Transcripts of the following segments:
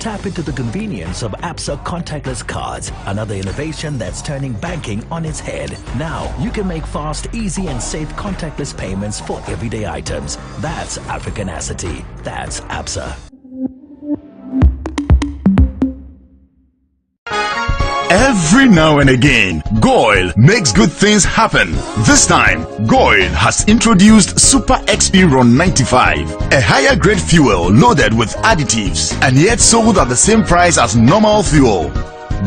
Tap into the convenience of ABSA contactless cards, another innovation that's turning banking on its head. Now, you can make fast, easy and safe contactless payments for everyday items. That's Africanacity. That's ABSA. Every now and again, Goil makes good things happen. This time, Goil has introduced Super XP Ron 95, a higher grade fuel loaded with additives and yet sold at the same price as normal fuel.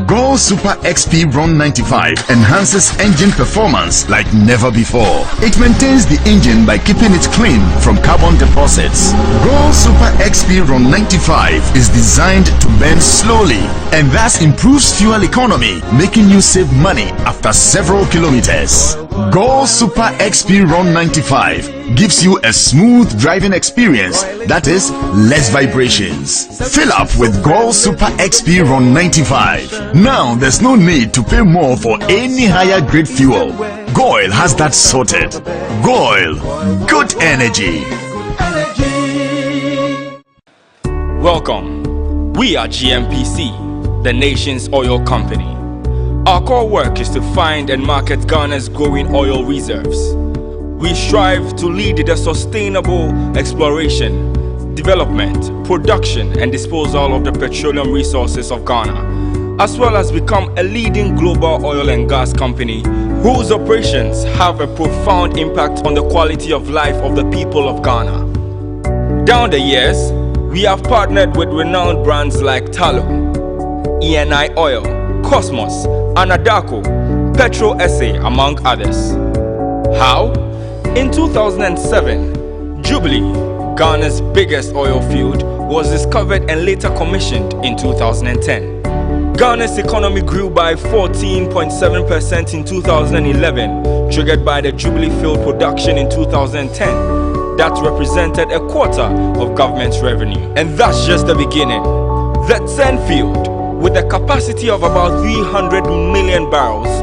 Goil Super XP Ron 95 enhances engine performance like never before. It maintains the engine by keeping it clean from carbon deposits. Goil Super XP Ron 95 is designed to burn slowly and thus improves fuel economy, making you save money after several kilometers. Goil Super XP Ron 95 gives you a smooth driving experience, that is, less vibrations. Fill up with Goil Super XP Ron 95. Now there's no need to pay more for any higher grade fuel. Goil has that sorted. Goil, good energy. Welcome. We are GNPC, the nation's oil company. Our core work is to find and market Ghana's growing oil reserves. We strive to lead the sustainable exploration, development, production and disposal of the petroleum resources of Ghana, as well as become a leading global oil and gas company whose operations have a profound impact on the quality of life of the people of Ghana. Down the years, we have partnered with renowned brands like Tullow, ENI Oil, Cosmos, Anadako, Petro SA, among others. How? In 2007, Jubilee, Ghana's biggest oil field, was discovered and later commissioned in 2010. Ghana's economy grew by 14.7% in 2011, triggered by the Jubilee field production in 2010. That represented a quarter of government's revenue. And that's just the beginning. The 10 field, with a capacity of about 300 million barrels,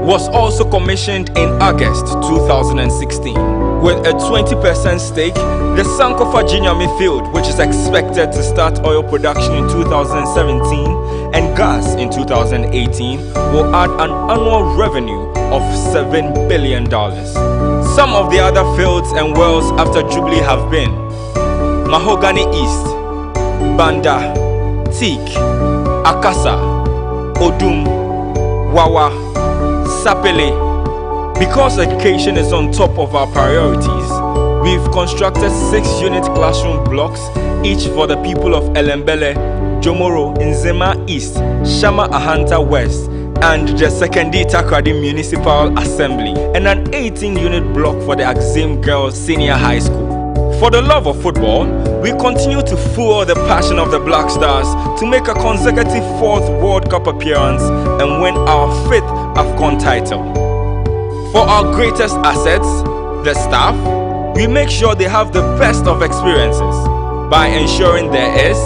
was also commissioned in August 2016. With a 20% stake, the Sankofa Jinyami field, which is expected to start oil production in 2017 and gas in 2018, will add an annual revenue of $7 billion. Some of the other fields and wells after Jubilee have been Mahogany East, Banda, Teak, Akasa, Odum, Wawa, Sapele. Because education is on top of our priorities, we've constructed 6-unit classroom blocks, each for the people of Elembele, Jomoro, Nzema East, Shama Ahanta West, and the Sekendi Takrady Municipal Assembly, and an 18-unit block for the Axim Girls Senior High School. For the love of football, we continue to fuel the passion of the Black Stars to make a consecutive 4th World Cup appearance and win our 5th AFCON title. For our greatest assets, the staff, we make sure they have the best of experiences by ensuring there is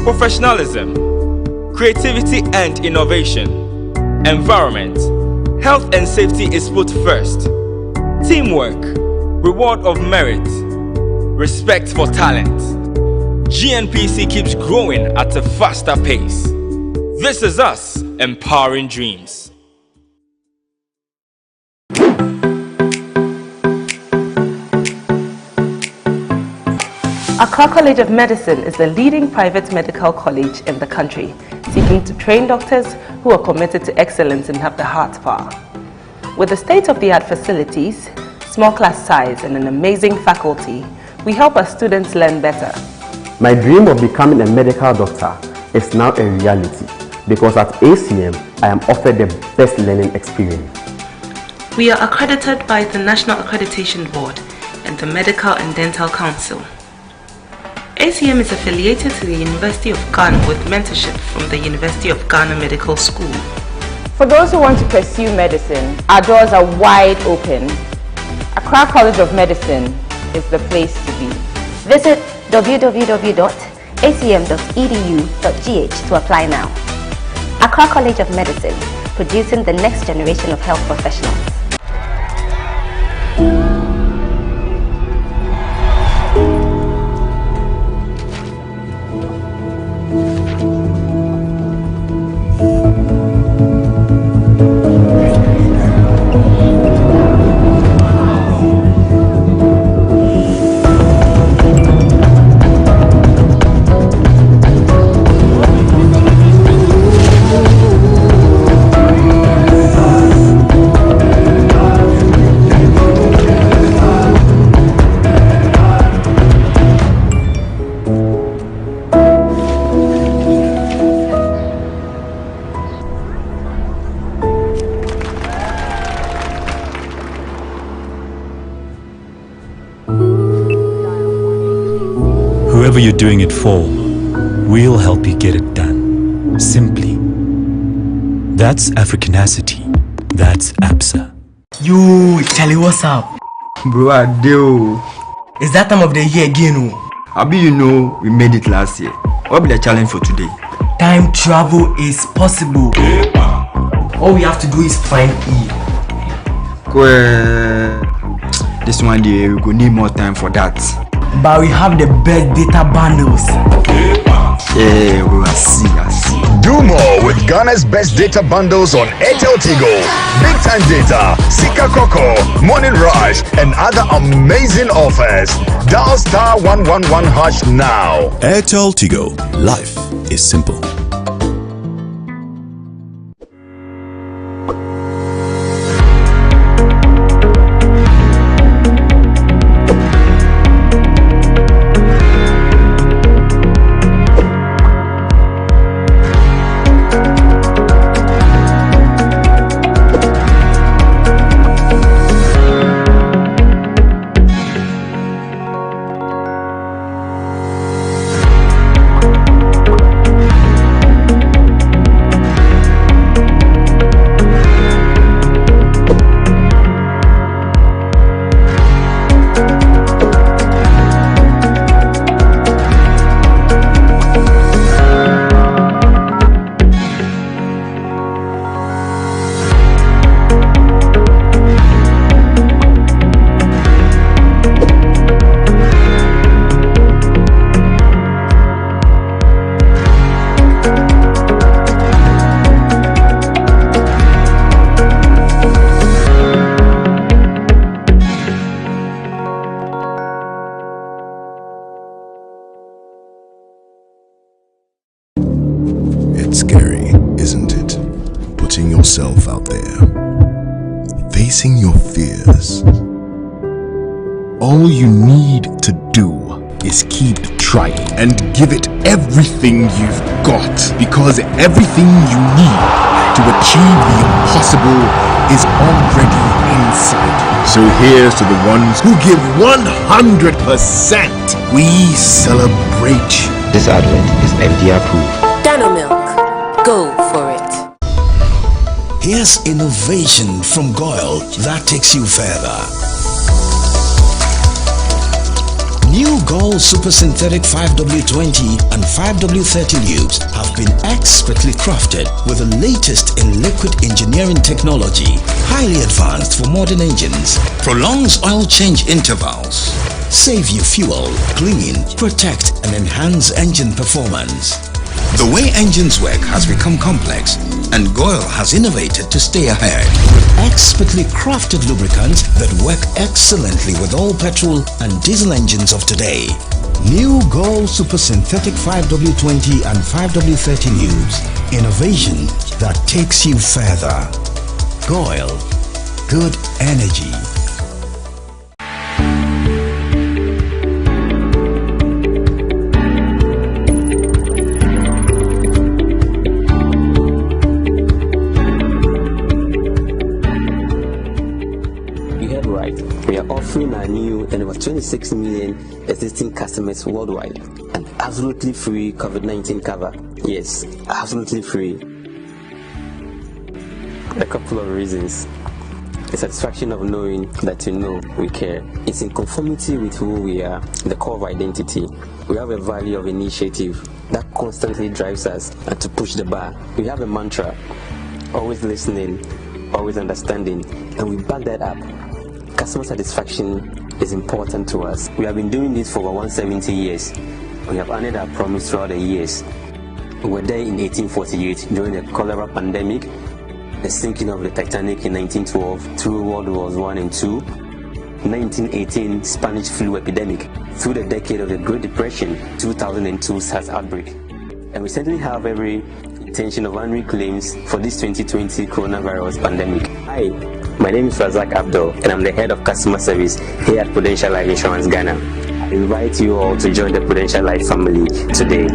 professionalism, creativity and innovation, environment, health and safety is put first, teamwork, reward of merit, respect for talent. GNPC keeps growing at a faster pace. This is us, empowering dreams. Accra College of Medicine is the leading private medical college in the country, seeking to train doctors who are committed to excellence and have the heart power. With the state-of-the-art facilities, small class size and an amazing faculty, we help our students learn better. My dream of becoming a medical doctor is now a reality because at ACM I am offered the best learning experience. We are accredited by the National Accreditation Board and the Medical and Dental Council. ACM is affiliated to the University of Ghana with mentorship from the University of Ghana Medical School. For those who want to pursue medicine, our doors are wide open. Accra College of Medicine is the place to be. Visit www.acm.edu.gh to apply now. Accra College of Medicine, producing the next generation of health professionals. whoever you're doing it for, we'll help you get it done. Simply. That's Africanacity. That's APSA. Yo, Charlie, what's up? Bro, I do. It's that time of the year again. Abi, you know, we made it last year. What will be the challenge for today? Time travel is possible. All we have to do is find E. This one day, we will need more time for that. But we have the best data bundles. Yeah, we will see. Do more with Ghana's best data bundles on Airtel Tigo. Big time data, Sika Coco, Morning Rush, and other amazing offers. Dial *111# now. Airtel Tigo. Life is simple. Scary, isn't it? Putting yourself out there, facing your fears. All you need to do is keep trying and give it everything you've got, because everything you need to achieve the impossible is already inside. So here's to the ones who give 100%. We celebrate. This advert is FDA approved. Dano Milk. Go for it. Here's innovation from Goyle that takes you further. New Goyle Super Synthetic 5W20 and 5W30 lubes have been expertly crafted with the latest in liquid engineering technology, highly advanced for modern engines, prolongs oil change intervals, save you fuel, clean, protect and enhance engine performance. The way engines work has become complex, and Goyle has innovated to stay ahead with expertly crafted lubricants that work excellently with all petrol and diesel engines of today. New Goyle Super Synthetic 5W20 and 5W30 lubes. Innovation that takes you further. Goyle. Good energy. Our new and over 26 million existing customers worldwide. An absolutely free COVID-19 cover. Yes, absolutely free. A couple of reasons. The satisfaction of knowing that you know we care. It's in conformity with who we are, the core of identity. We have a value of initiative that constantly drives us and to push the bar. We have a mantra, always listening, always understanding, and we back that up. Customer satisfaction is important to us. We have been doing this for over 170 years. We have honored our promise throughout the years. We were there in 1848 during the cholera pandemic, the sinking of the Titanic in 1912, through World Wars I and II, 1918 Spanish flu epidemic, through the decade of the Great Depression, 2002 SARS outbreak. And we certainly have every intention of honoring claims for this 2020 coronavirus pandemic. Hi, my name is Razak Abdul, and I'm the head of customer service here at Prudential Life Insurance Ghana. I invite you all to join the Prudential Life family today.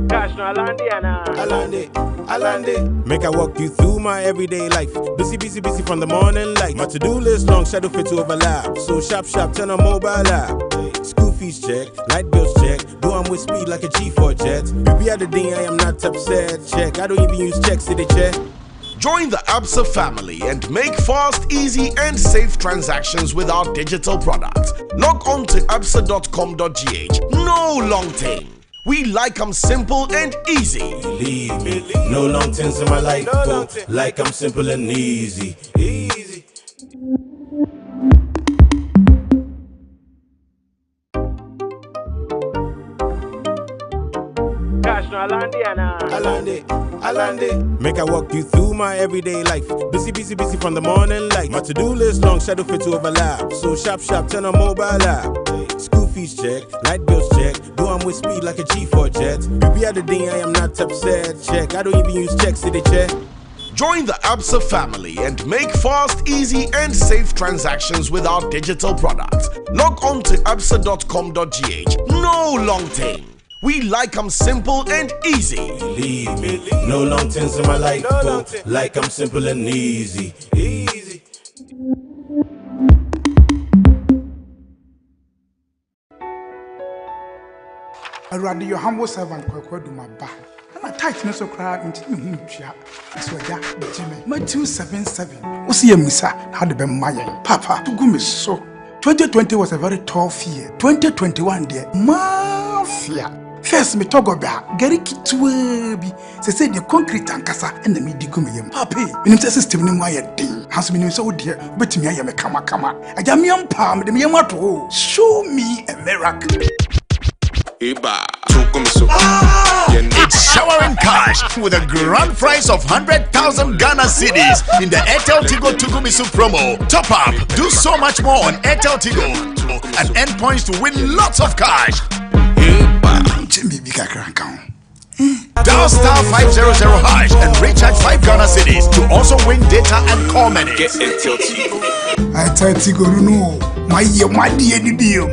Cash no Alande. Make I walk you through my everyday life. Busy from the morning light. My to-do list long, shadow fit to overlap. So sharp, turn on mobile app. School fees check, light bills check. Do I'm with speed like a G4 jet. Be at the day, I am not upset. Check, I don't even use checks to the check. Join the ABSA family and make fast, easy, and safe transactions with our digital products. Log on to absa.com.gh. No long thing. We like 'em simple and easy. Believe me, no long things in my life. No like I'm simple and easy. Cash no Alande. Make I walk you through my everyday life. Busy from the morning light. My to-do list long, shadow fit to overlap. So sharp, turn on mobile app. School fees check, light bills check. Do I'm with speed like a G4 jet. Be at the day, I am not upset. Check, I don't even use checks to the check. Join the ABSA family and make fast, easy, and safe transactions with our digital products. Log on to absa.com.gh. No long thing. We like 'em simple and easy. Believe me, no long things in my life. Like I'm simple and easy. I rather your humble servant do my back. And a tightness of crowd until you that's what Jimmy. Matthew 7:7. What's your missa? How the Maya? Papa, to go miss so. 2020 was a very tough year. 2021, dear. Mafia. First, me talk about Gary Kitwebi. Say the concrete and casa and the midi gummy. Papi, in the system in my ding. Has been so dear, but me I am a kama. I am young palm, the Miamato. Show me a miracle. It's showering cash with a grand prize of 100,000 Ghana cedis in the Airtel Tigo Tugumisu promo. Top up, do so much more on Airtel Tigo and earn points to win lots of cash. Dial star 500 hash and recharge 5 Ghana cedis to also win data and call minutes. Get Airtel Tigo. Airtel Tigo no, my dear.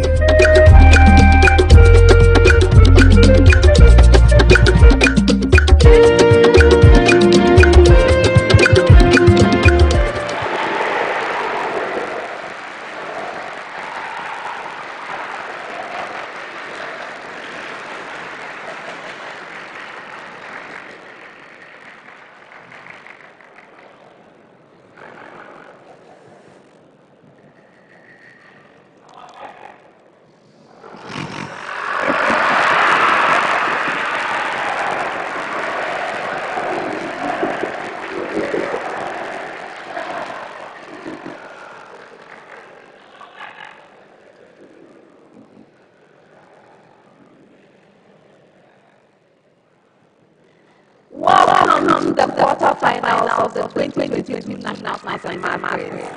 Welcome to the quarterfinals of the 2022 National Mathematics Quiz.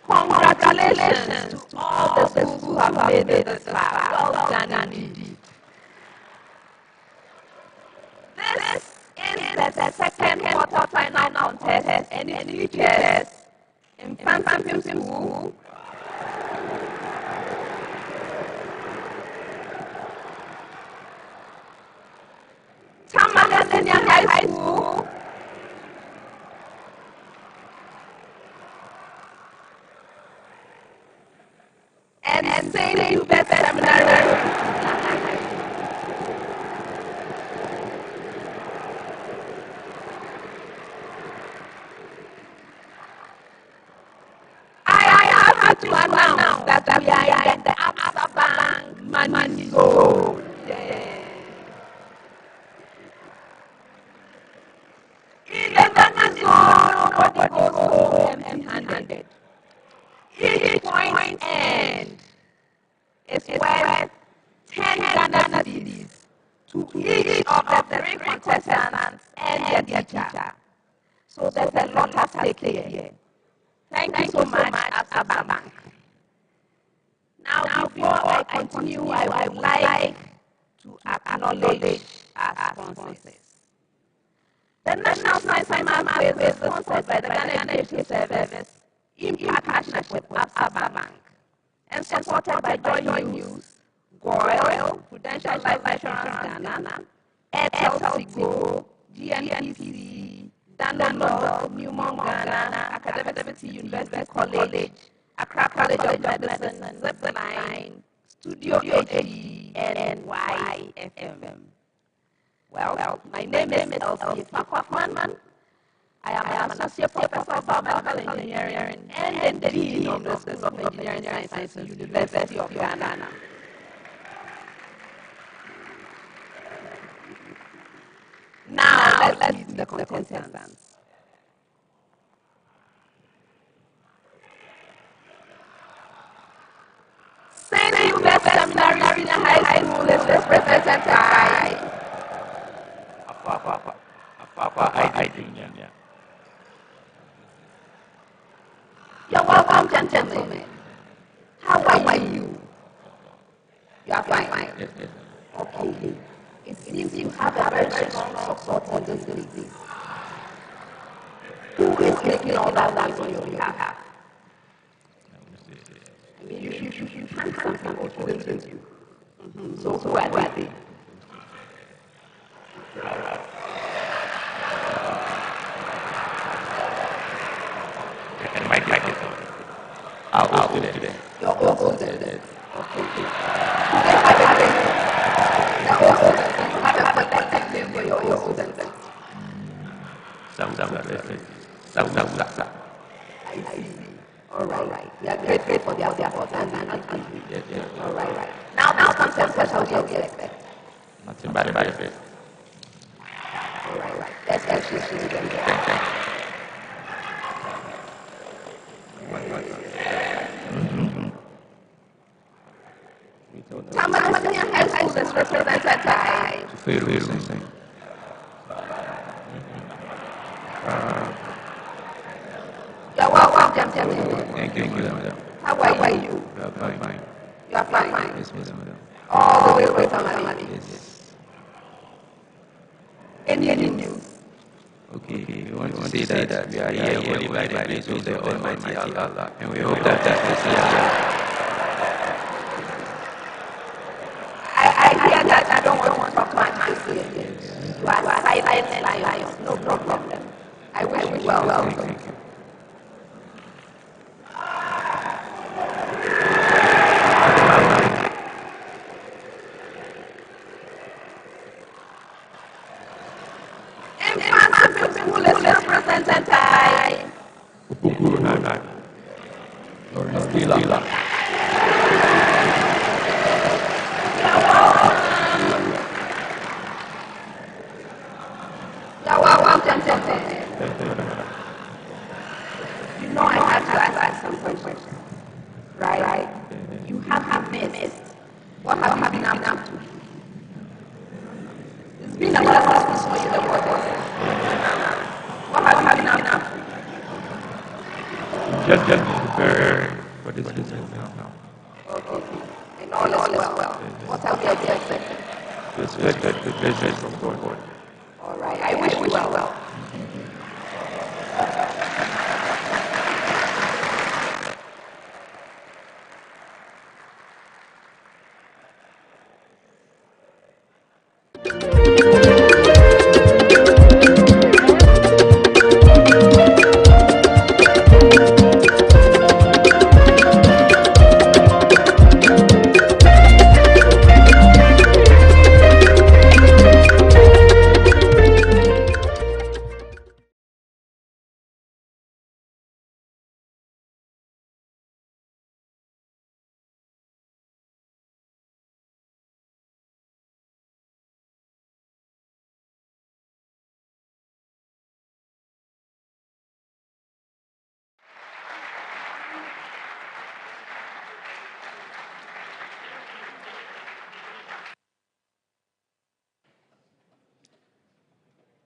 Congratulations to all the schools who have made it this far. Well done indeed. This is the second quarterfinal contest and it features Mfantsipim School, Tamale Shs, and St. Hubert Sem. I have to announce that we are in the ABSA Bank money zone. In the money zone, nobody goes home empty-handed. Each point end is worth 10 Ghana cedis to each of the 3 contestants and their teacher. So there's a lot at stake here. Thank you so much, ABSA Bank. Now, before I continue, I would like to acknowledge our sponsors. The National Science Quiz is sponsored by the Ghana Education Service, in partnership with Absa Bank and supported by Joy News, GOIL, Prudential Life Insurance Ghana, Airtel Tigo, GNPC, Danone, Newmont Ghana, Academic City University College, Accra College of Medicine, Zipline, Studio HD, and YFM. Well, my name is Elsie Fakwaman. I am an associate professor of biomedical engineering and the dean of the School of Engineering Sciences at the University of Ghana. Now, let's meet the contestants. St. Hubert Seminary Junior High School is represented by You're welcome, gentlemen. How are you? You are fine. Okay. It seems you have a very strong support on this disease. Who is making all that noise on your behalf? I mean, you find something motivating you. So who are they? I'll do that. You're also student. Okay. Have a collective name for your students. I see. All right. We are grateful for their support and activity. All right. Now comes some special guest. Nothing bad about it. All right. Let's actually together. Tamale Shs is represented by You're welcome, gentlemen. Thank you, madam. How are you? Fine. You are fine. Yes, madam. All the way from Tamale. Yes. Any news? Okay, we want to say that we are here only by the grace of the Almighty Allah, and we hope that we see Allah. I hear that I don't want to talk much. You are silent lions, no problem. I wish you well. Thank you. Mfantsipim school is represented by You're welcome, gentlemen. You know I have to ask some questions. Right? You have missed. What have you been up to? It's been a lot of hospice for you, the water. What have you been up to? Just prepare for this business now. Okay. And all is well. What have you expected? To expect the business from God. All right. I wish you well.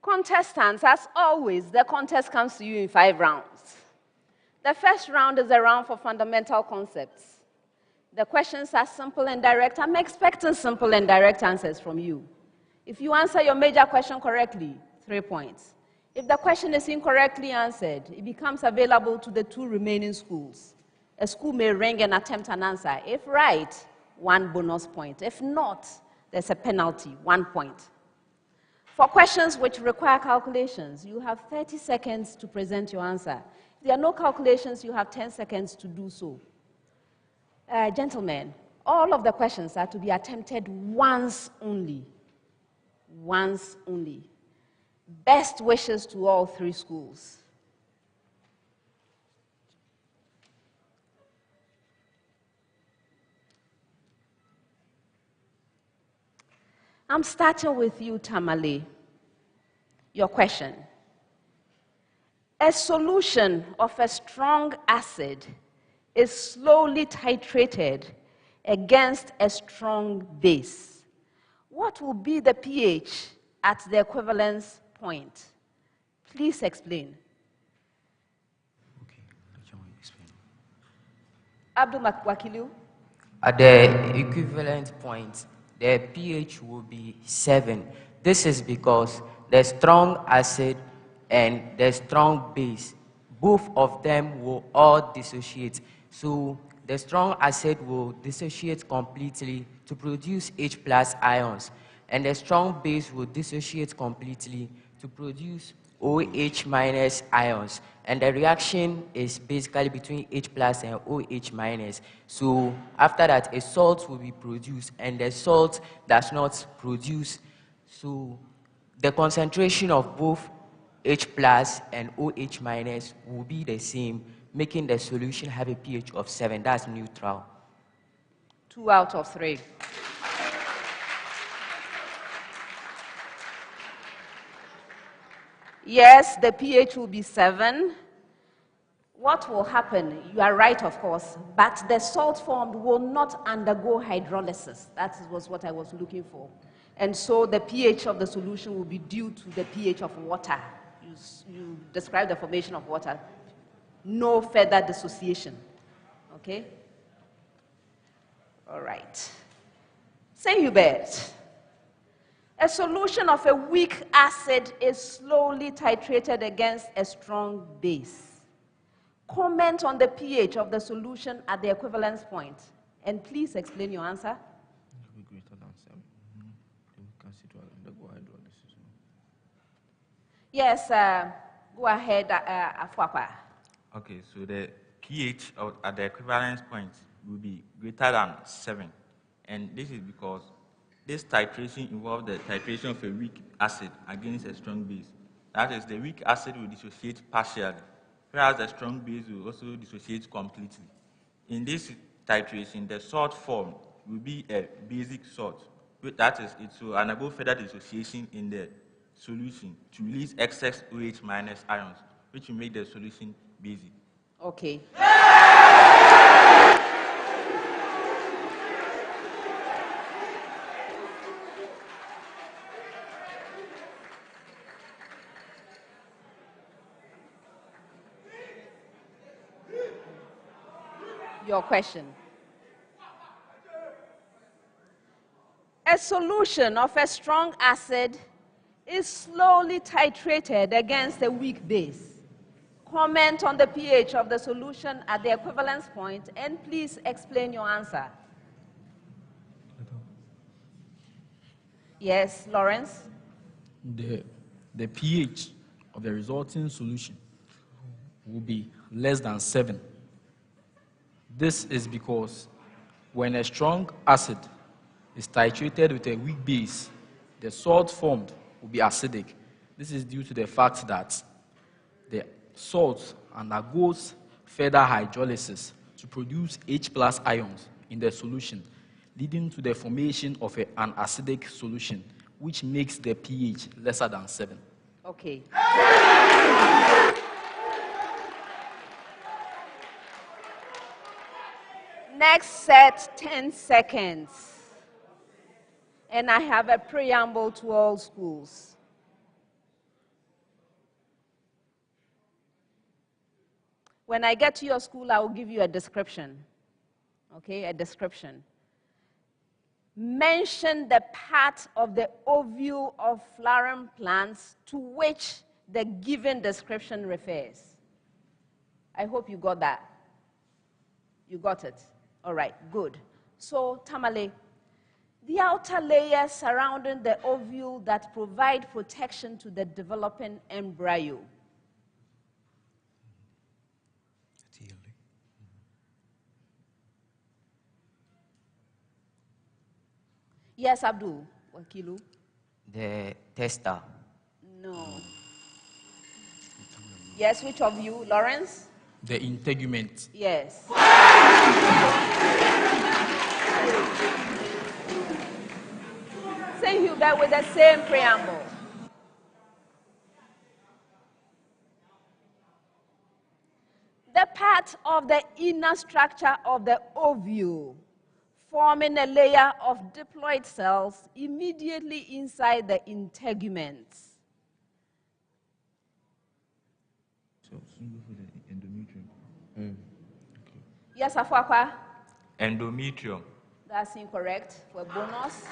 Contestants, as always, the contest comes to you in 5 rounds. The first round is a round for fundamental concepts. The questions are simple and direct. I'm expecting simple and direct answers from you. If you answer your major question correctly, 3 points. If the question is incorrectly answered, it becomes available to the 2 remaining schools. A school may ring and attempt an answer. If right, 1 bonus point. If not, there's a penalty, 1 point. For questions which require calculations, you have 30 seconds to present your answer. If there are no calculations, you have 10 seconds to do so. Gentlemen, all of the questions are to be attempted once only. Once only. Best wishes to all 3 schools. I'm starting with you, Tamale. Your question. A solution of a strong acid is slowly titrated against a strong base. What will be the pH at the equivalence point? Please explain. Okay, I can explain. Abdul Wakilu. At the equivalent point, the pH will be 7. This is because the strong acid and the strong base, both of them will all dissociate. So the strong acid will dissociate completely to produce H+ ions, and the strong base will dissociate completely to produce OH- ions. And the reaction is basically between H+ and OH-. So after that, a salt will be produced, and the salt does not produce. So the concentration of both H+ and OH- will be the same, making the solution have a pH of 7. That's neutral. 2 out of 3. Yes, the pH will be 7. What will happen? You are right, of course, but the salt formed will not undergo hydrolysis. That was what I was looking for. And so the pH of the solution will be due to the pH of water. You describe the formation of water. No further dissociation. Okay? All right. Say, Hubert. A solution of a weak acid is slowly titrated against a strong base. Comment on the pH of the solution at the equivalence point. And please explain your answer. It will be greater than 7. Then we can see to undergo hydrolysis. Yes, go ahead, Afwakwa. Okay, so the pH at the equivalence point will be greater than 7. And this is because this titration involves the titration of a weak acid against a strong base. That is, the weak acid will dissociate partially, whereas the strong base will also dissociate completely. In this titration, the salt formed will be a basic salt. That is, it will undergo further dissociation in the solution to release excess OH- ions, which will make the solution basic. Okay. Your question. A solution of a strong acid is slowly titrated against a weak base. Comment on the pH of the solution at the equivalence point, and please explain your answer. Yes, Lawrence? The pH of the resulting solution will be less than 7. This is because when a strong acid is titrated with a weak base, the salt formed will be acidic. This is due to the fact that the salt undergoes further hydrolysis to produce H+ ions in the solution, leading to the formation of an acidic solution, which makes the pH lesser than 7. Okay. Next set, 10 seconds. And I have a preamble to all schools. When I get to your school, I will give you a description. Okay, a description. Mention the part of the ovule of flowering plants to which the given description refers. I hope you got that. You got it? All right, good. So, Tamale, the outer layers surrounding the ovule that provide protection to the developing embryo. Yes, Abdul. Wakilu. The tester. No. Yes, which of you? Lawrence? The integument. Yes. Say Hubert with the same preamble. The part of the inner structure of the ovule, forming a layer of diploid cells immediately inside the integuments. So, for the endometrium. Yes, Afwakwa? Endometrium. That's incorrect. For bonus.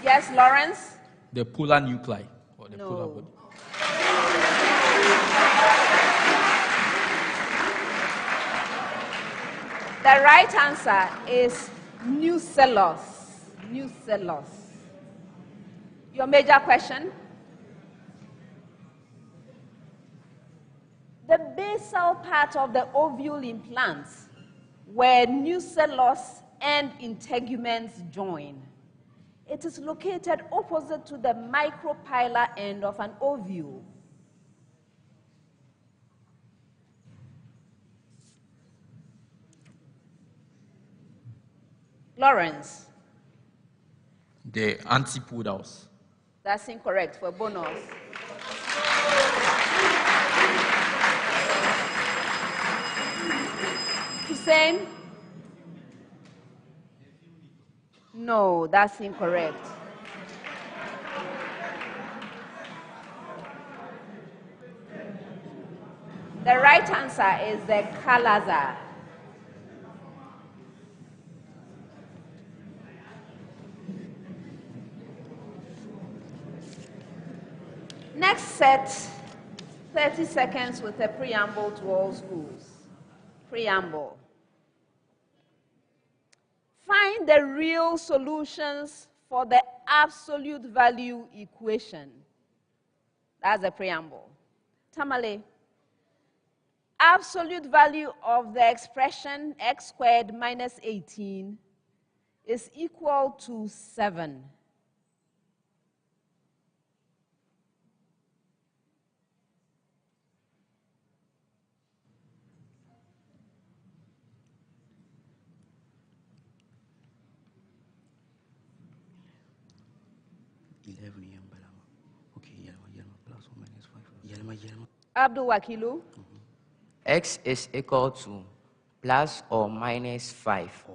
Yes, Lawrence? The polar nuclei, or the No. polar body. The right answer is nucellus. Nucellus. Your major question? The basal part of the ovule in plants, where nucellus and integuments join. It is located opposite to the micropylar end of an ovule. Lawrence? The antipodals. That's incorrect. For bonus. Hussein? No, that's incorrect. The right answer is the calaza. Next set, 30 seconds with a preamble to all schools. Preamble. Find the real solutions for the absolute value equation. That's the preamble. Tamale, absolute value of the expression x squared minus 18 is equal to 7. Abdul Wakilu. X is equal to plus or minus 5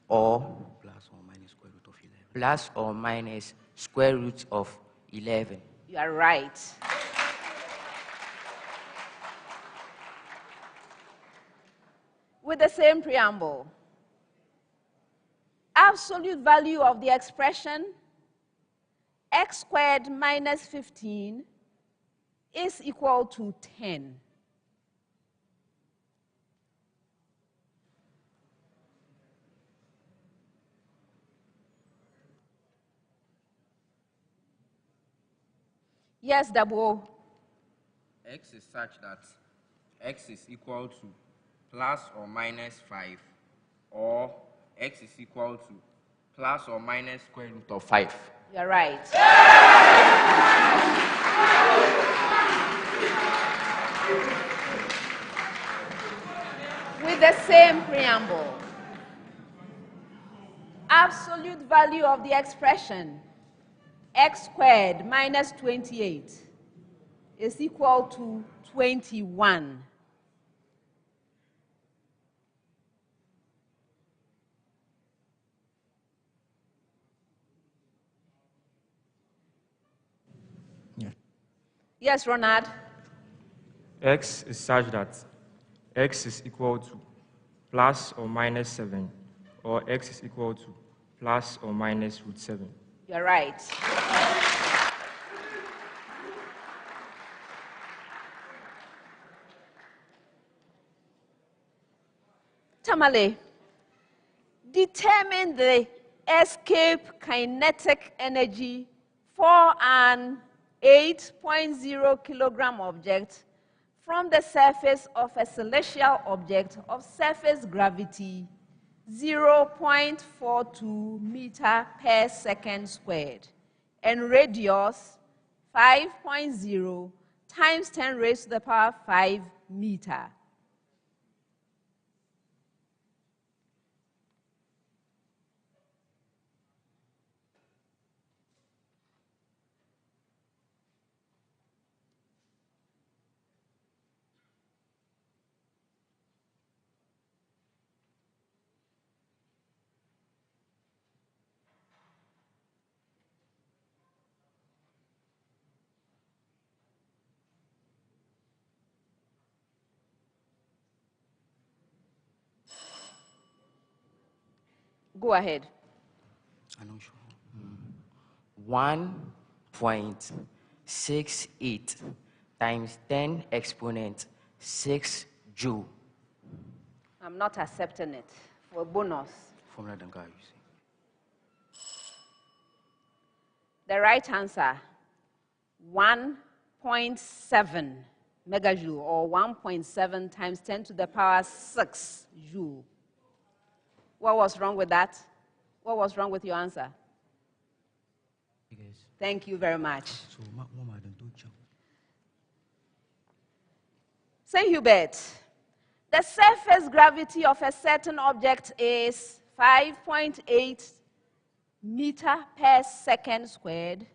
or plus or minus square root of 11. You are right. With the same preamble, absolute value of the expression x squared minus 15 is equal to 10. Yes, Dabo. X is such that x is equal to plus or minus 5, or x is equal to plus or minus square root of 5. You're right. With the same preamble, absolute value of the expression x squared minus 28 is equal to 21. Yes, Ronald. X is such that x is equal to plus or minus 7, or x is equal to plus or minus root 7. You're right. Tamale, determine the escape kinetic energy for an 8.0 kilogram object from the surface of a celestial object of surface gravity 0.42 meter per second squared and radius 5.0 times 10 raised to the power 5 meter. Go ahead. 1.68 times 10 exponent 6 joule. I'm not accepting it for a bonus. Formula than guy, you see. The right answer, 1.7 megajoule, or 1.7 times 10 to the power 6 joule. What was wrong with that? What was wrong with your answer? Thank you very much. St. Hubert, the surface gravity of a certain object is 5.8 meter per second squared,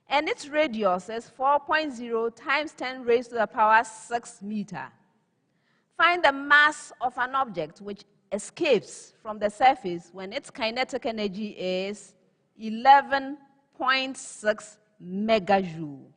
and its radius is 4.0 times 10 raised to the power 6 meter. Find the mass of an object which escapes from the surface when its kinetic energy is 11.6 megajoule.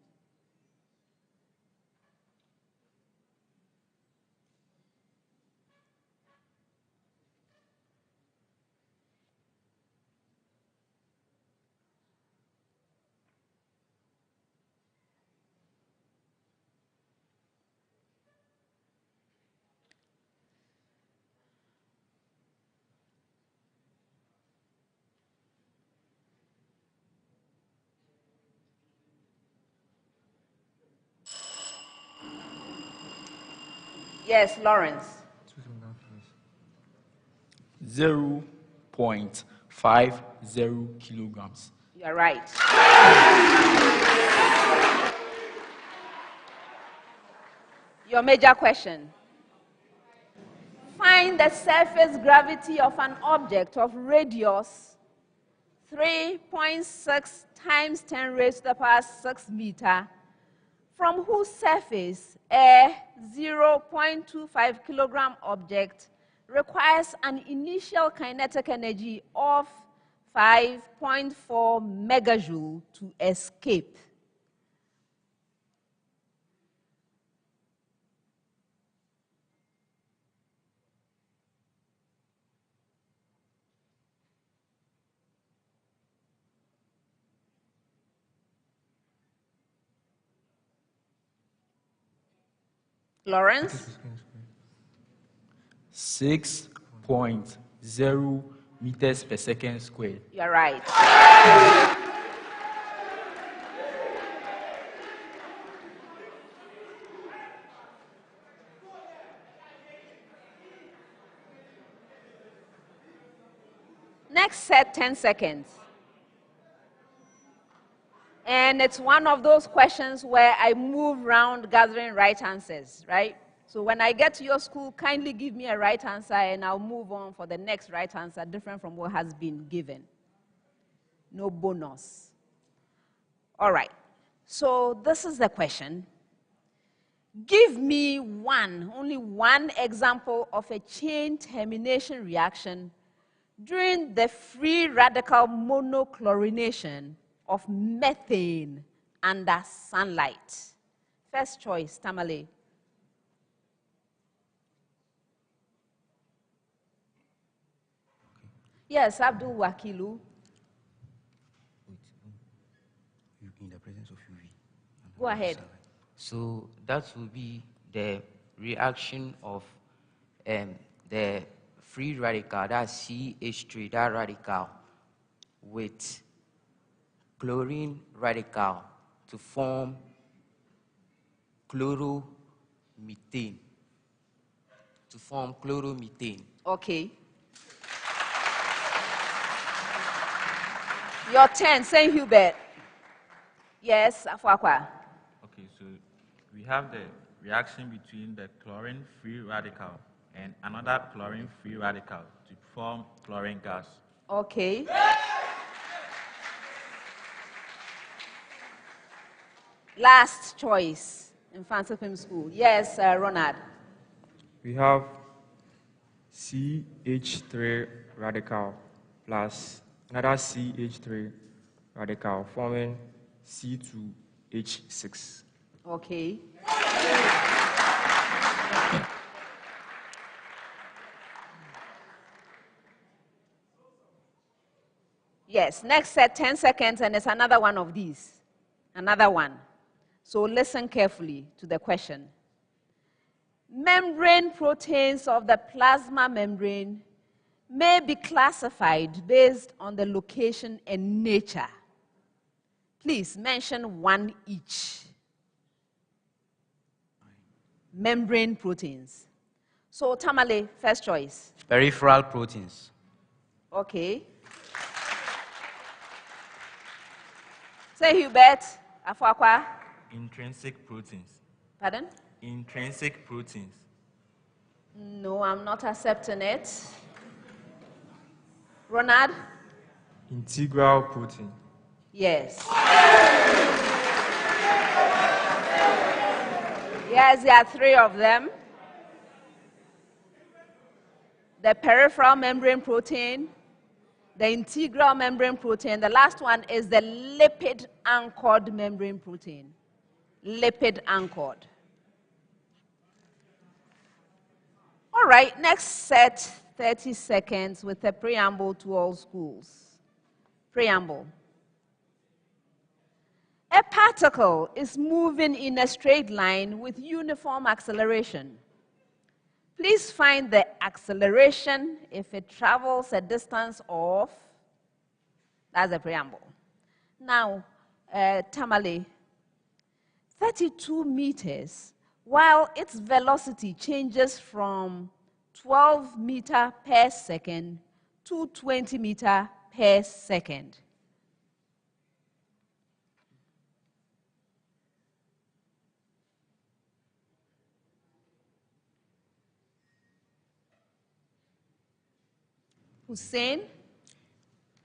Yes, Lawrence. 0.50 kilograms. You are right. Your major question. Find the surface gravity of an object of radius 3.6 times 10 raised to the power 6 meter, from whose surface a 0.25 kilogram object requires an initial kinetic energy of 5.4 megajoule to escape. Lawrence? 6.0 meters per second squared. You're right. Next set, 10 seconds. And it's one of those questions where I move around gathering right answers, right? So when I get to your school, kindly give me a right answer and I'll move on for the next right answer, different from what has been given. No bonus. All right. So this is the question. Give me only one example of a chain termination reaction during the free radical monochlorination of methane under sunlight. First choice, Tamale. Yes, Abdul Wakilu. In the presence of UV. Go ahead. So that will be the reaction of the free radical, that's CH3, that radical, with chlorine radical to form chloromethane. Okay. Your turn, Saint Hubert. Yes, Afwakwa. Okay, so we have the reaction between the chlorine-free radical and another chlorine-free radical to form chlorine gas. Okay. Last choice in Mfantsipim School. Yes, Ronald. We have CH3 radical plus another CH3 radical forming C2H6. Okay. Yes, next set 10 seconds and it's another one of these. Another one. So listen carefully to the question. Membrane proteins of the plasma membrane may be classified based on the location and nature. Please mention one each. Membrane proteins. So Tamale, first choice. Peripheral proteins. Okay. Say Hubert, Afwakwa. Intrinsic proteins. Pardon? Intrinsic proteins. No, I'm not accepting it. Ronald? Integral protein. Yes. Yes, there are three of them. The peripheral membrane protein, the integral membrane protein. The last one is the lipid-anchored membrane protein. Lipid-anchored. All right, next set, 30 seconds with a preamble to all schools. Preamble. A particle is moving in a straight line with uniform acceleration. Please find the acceleration if it travels a distance of, that's the preamble. Now, Tamale, 32 meters, while its velocity changes from 12 meters per second to 20 meters per second. Hussein?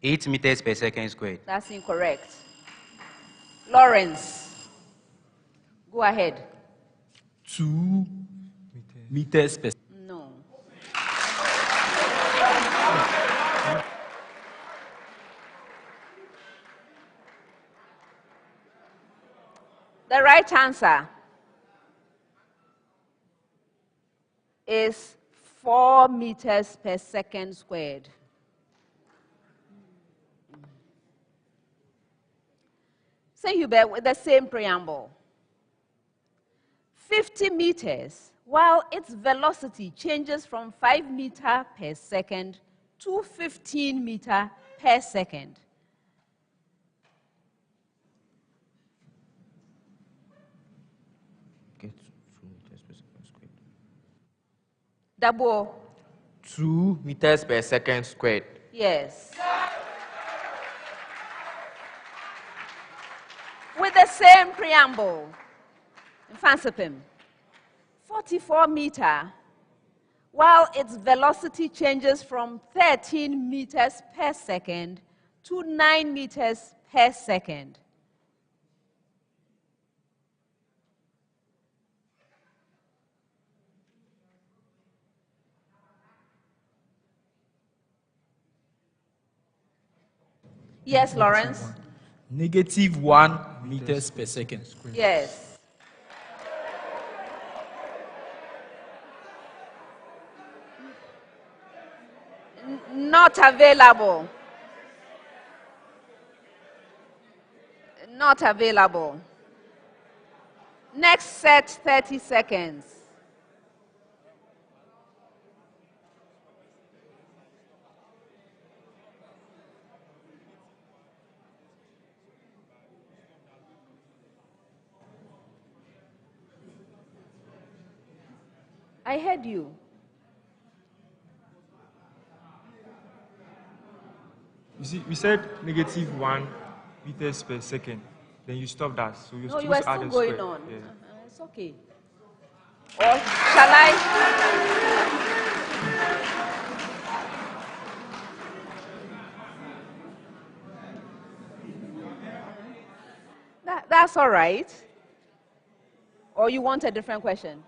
8 meters per second squared. That's incorrect. Lawrence, go ahead. 2 meters per second. No. The right answer is 4 meters per second squared. Say Hubert with the same preamble. 50 meters, while its velocity changes from 5 meters per second to 15 meters per second. Get 2 meters per second squared. Double. 2 meters per second squared. Yes. With the same preamble. Mfantsipim. 44 meters, while its velocity changes from 13 meters per second to 9 meters per second. Yes, Lawrence? -1 meters per second squared. Yes. Not available. Not available. Next set, 30 seconds. I heard you. You see, we said -1 meters per second. Then you stopped that. So you're No, you were supposed to add still a going square. on. Yeah. It's okay. Or shall I? That's all right. Or you want a different question?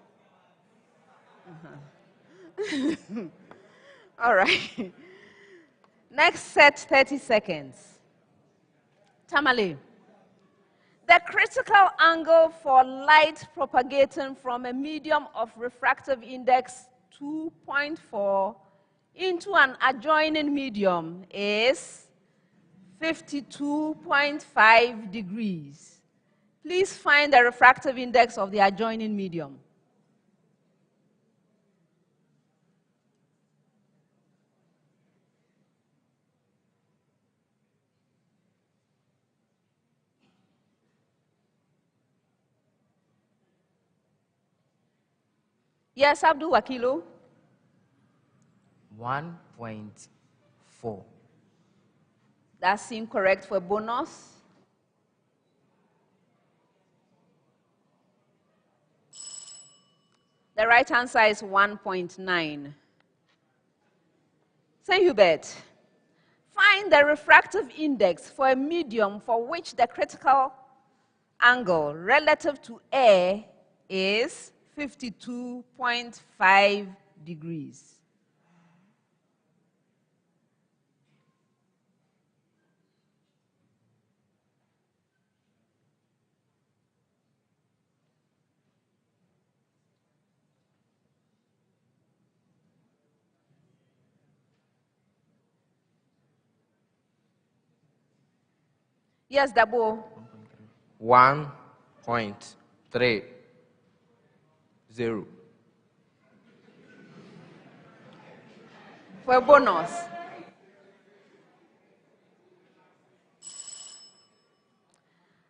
All right. Next set, 30 seconds. Tamale. The critical angle for light propagating from a medium of refractive index 2.4 into an adjoining medium is 52.5 degrees. Please find the refractive index of the adjoining medium. Yes, Abdul Wakilo. 1.4. That's incorrect for bonus. The right answer is 1.9. St. Hubert, find the refractive index for a medium for which the critical angle relative to air is 52.5 degrees. Yes, Dabo. 1.30. For a bonus.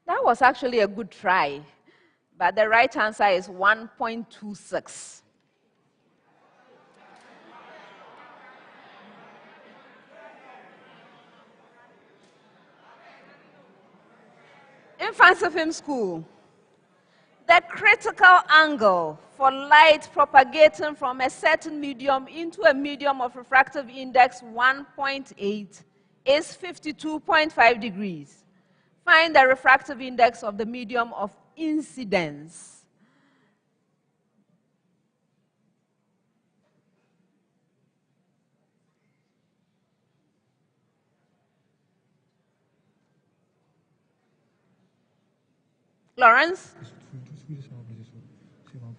That was actually a good try, but the right answer is 1.26. In Mfantsipim School, the critical angle for light propagating from a certain medium into a medium of refractive index 1.8 is 52.5 degrees. Find the refractive index of the medium of incidence. Lawrence?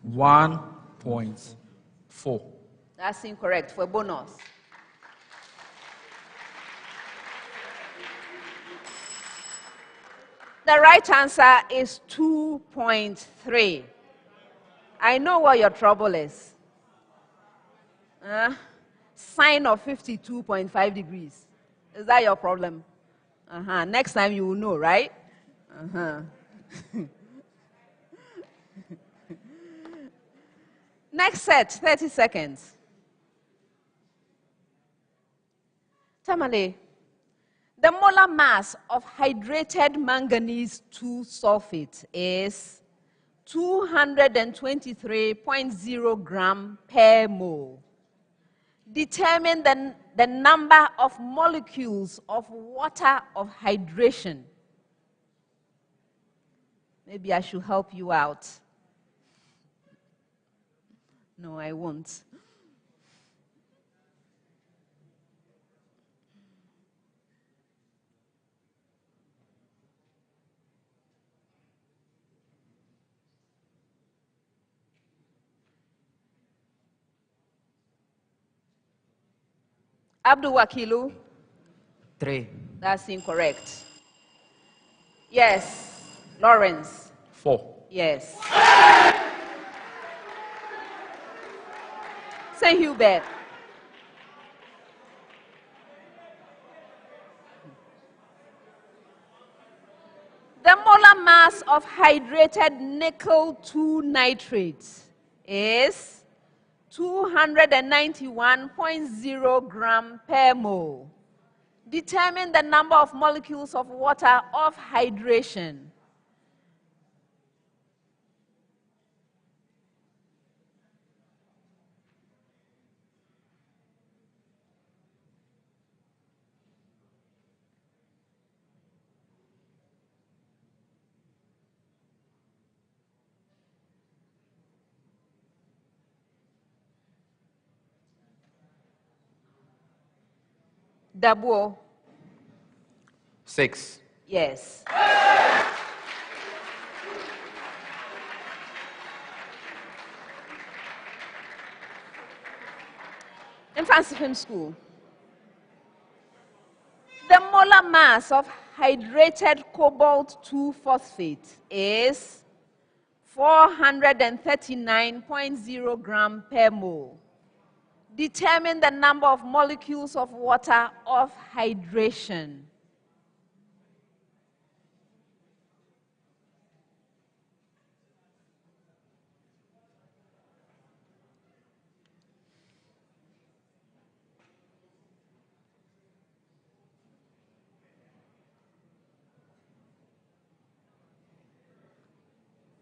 1.4. That's incorrect for a bonus. The right answer is 2.3. I know what your trouble is. Sine of 52.5 degrees. Is that your problem? Next time you will know, right? Next set, 30 seconds. Tamale, the molar mass of hydrated manganese 2 sulfate is 223.0 gram per mole. Determine the number of molecules of water of hydration. Maybe I should help you out. No, I won't. Abdul Wakilu? 3. That's incorrect. Yes. Lawrence? 4. Yes. Say Hubert. The molar mass of hydrated nickel 2 nitrate is 291.0 gram per mole. Determine the number of molecules of water of hydration. Dabo? 6. Yes. Mfantsipim School. The molar mass of hydrated cobalt 2 phosphate is 439.0 gram per mole. Determine the number of molecules of water of hydration.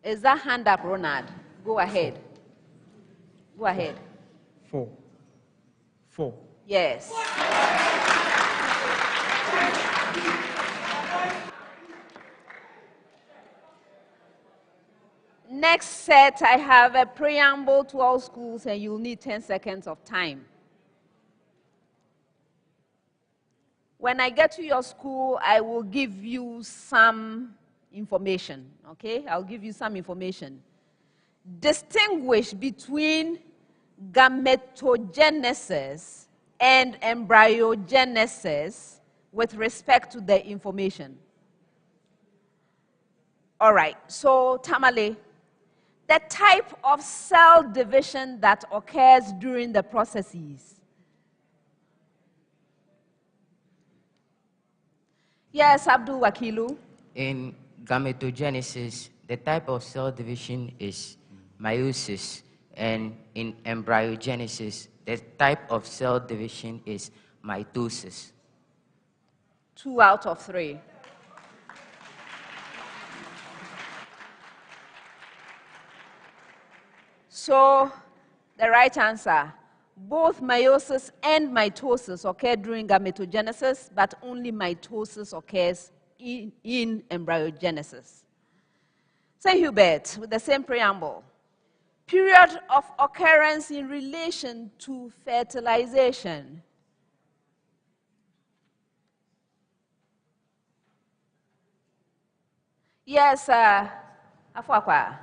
Is that hand up, Ronald? Go ahead. Go ahead. 4. Yes. Next set, I have a preamble to all schools, and you'll need 10 seconds of time. When I get to your school, I will give you some information, okay? I'll give you some information. Distinguish between gametogenesis and embryogenesis with respect to the information. All right, so Tamale, the type of cell division that occurs during the processes. Yes, Abdul Wakilu. In gametogenesis, the type of cell division is meiosis, and in embryogenesis, the type of cell division is mitosis. 2 out of 3. So, the right answer, both meiosis and mitosis occur during gametogenesis, but only mitosis occurs in embryogenesis. Say Hubert, with the same preamble. Period of occurrence in relation to fertilization. Yes, Afwakwa.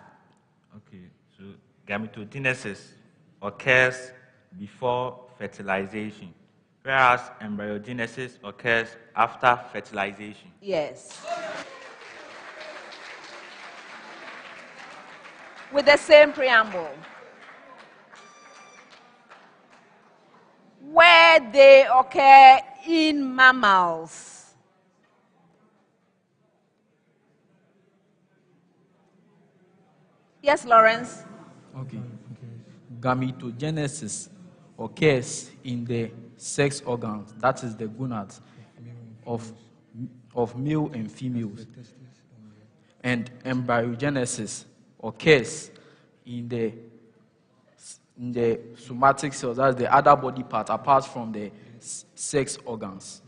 Okay, so gametogenesis occurs before fertilization, whereas embryogenesis occurs after fertilization. Yes. With the same preamble. Where they occur in mammals. Yes, Lawrence? Okay. Gametogenesis occurs in the sex organs, that is the gonads, of male and females. And embryogenesis occurs in the somatic cells, that's the other body part apart from the sex organs.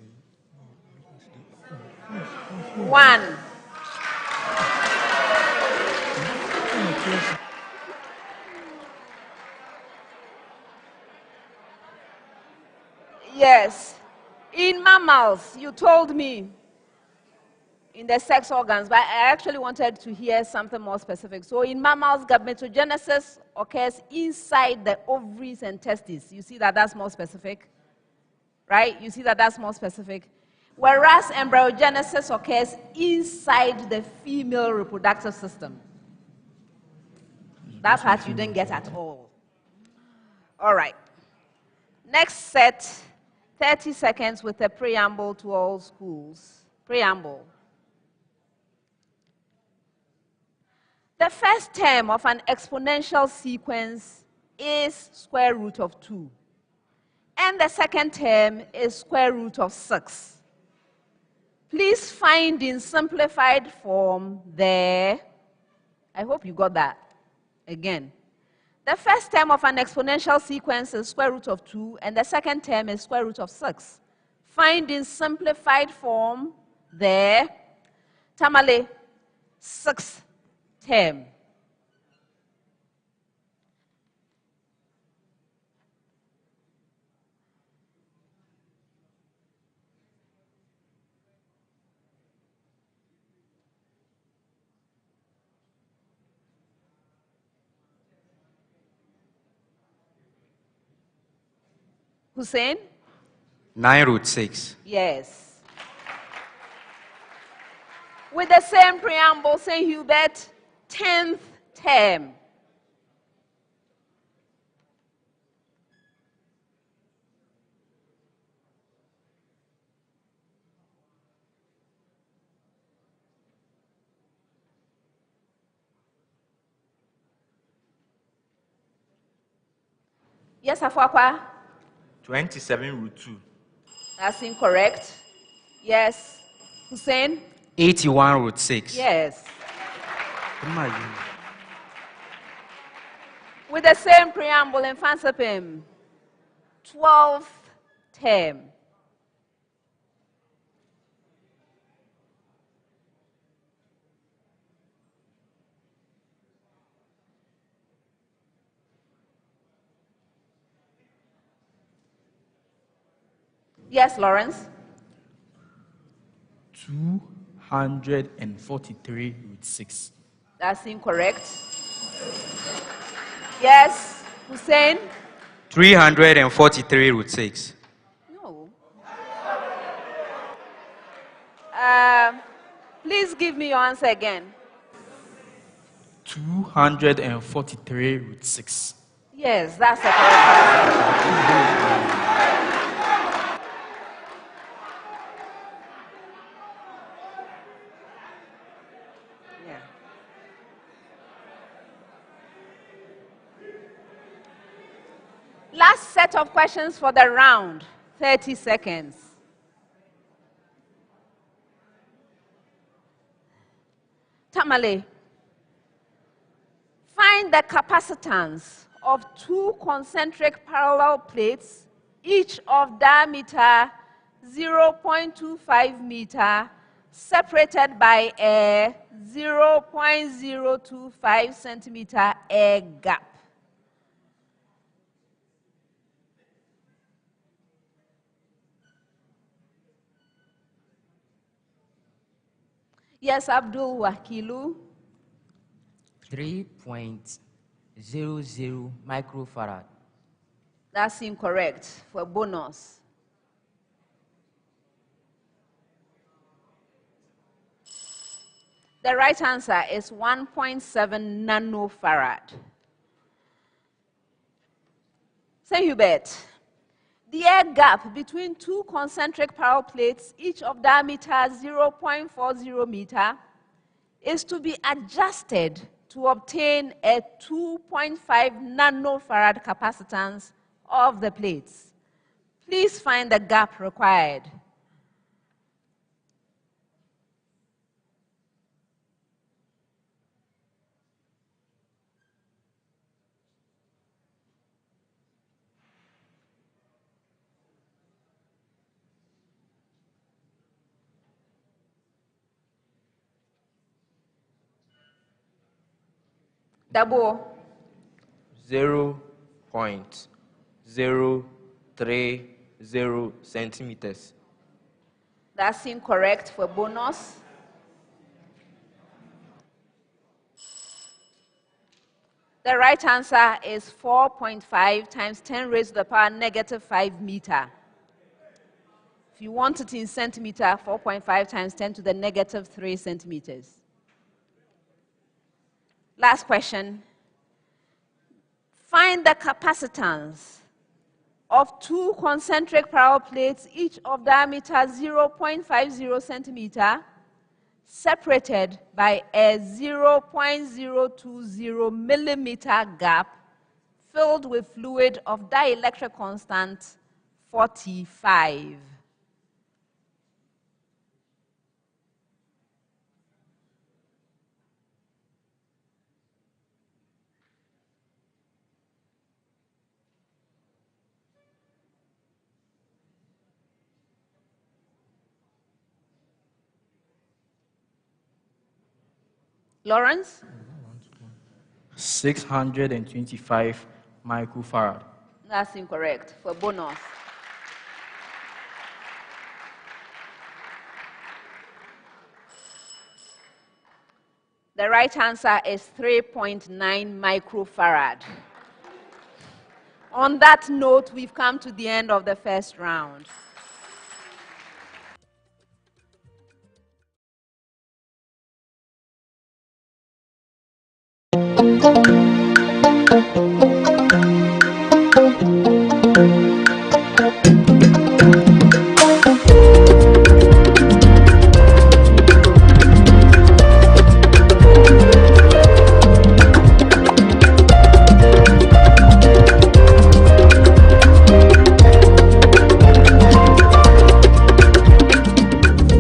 1. Yes. In mammals, you told me in the sex organs, but I actually wanted to hear something more specific. So in mammals, gametogenesis occurs inside the ovaries and testes. You see that that's more specific? right? You see that that's more specific. Whereas embryogenesis occurs inside the female reproductive system. That part you didn't get at all. All right. Next set, 30 seconds with a preamble to all schools. Preamble. The first term of an exponential sequence is square root of 2. And the second term is square root of 6. Please find in simplified form the, I hope you got that. Again, the first term of an exponential sequence is square root of 2, and the second term is square root of 6. Find in simplified form the Tamale 6th term. Hussein? 9 root 6. Yes. With the same preamble, St. Hubert, 10th term. Yes, Afwakwa? 27 root 2. That's incorrect. Yes. Hussein? 81 root 6. Yes. With the same preamble in Mfantsipim, 12th term. Yes, Lawrence? 243 root 6. That's incorrect. Yes, Hussein? 343 root 6. No. Please give me your answer again. 243 root 6. Yes, that's the correct answer. Yeah. Last set of questions for the round, 30 seconds. Tamale, find the capacitance of 2 concentric parallel plates, each of diameter 0.25 meter, separated by a 0.025 centimeter air gap. Yes, Abdul Wakilu. 3.00 microfarad. That's incorrect for bonus. The right answer is 1.7 nanofarad. St. Hubert, the air gap between 2 concentric parallel plates, each of diameter 0.40 meter, is to be adjusted to obtain a 2.5 nanofarad capacitance of the plates. Please find the gap required. Dabo. 0.030 centimeters. That's incorrect for bonus. The right answer is 4.5 times 10 raised to the power negative 5 meter. If you want it in centimeter, 4.5 times 10 to the negative 3 centimeters. Last question. Find the capacitance of two concentric parallel plates, each of diameter 0.50 centimeter, separated by a 0.020 millimeter gap, filled with fluid of dielectric constant 45. Lawrence? 625 microfarad. That's incorrect. For bonus. The right answer is 3.9 microfarad. On that note, we've come to the end of the first round.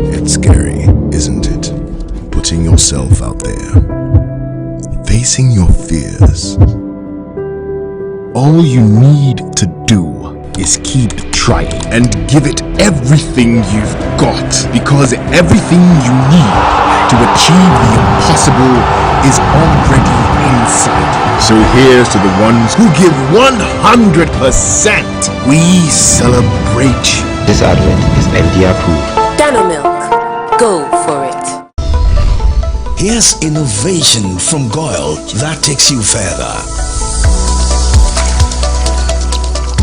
It's scary, isn't it? Putting yourself out there. Facing your fears. All you need to do is keep trying and give it everything you've got, because everything you need to achieve the impossible is already inside. So here's to the ones who give 100%. We celebrate. This advert is FDA approved. Dano Milk. Go for it. Here's innovation from Goyle that takes you further.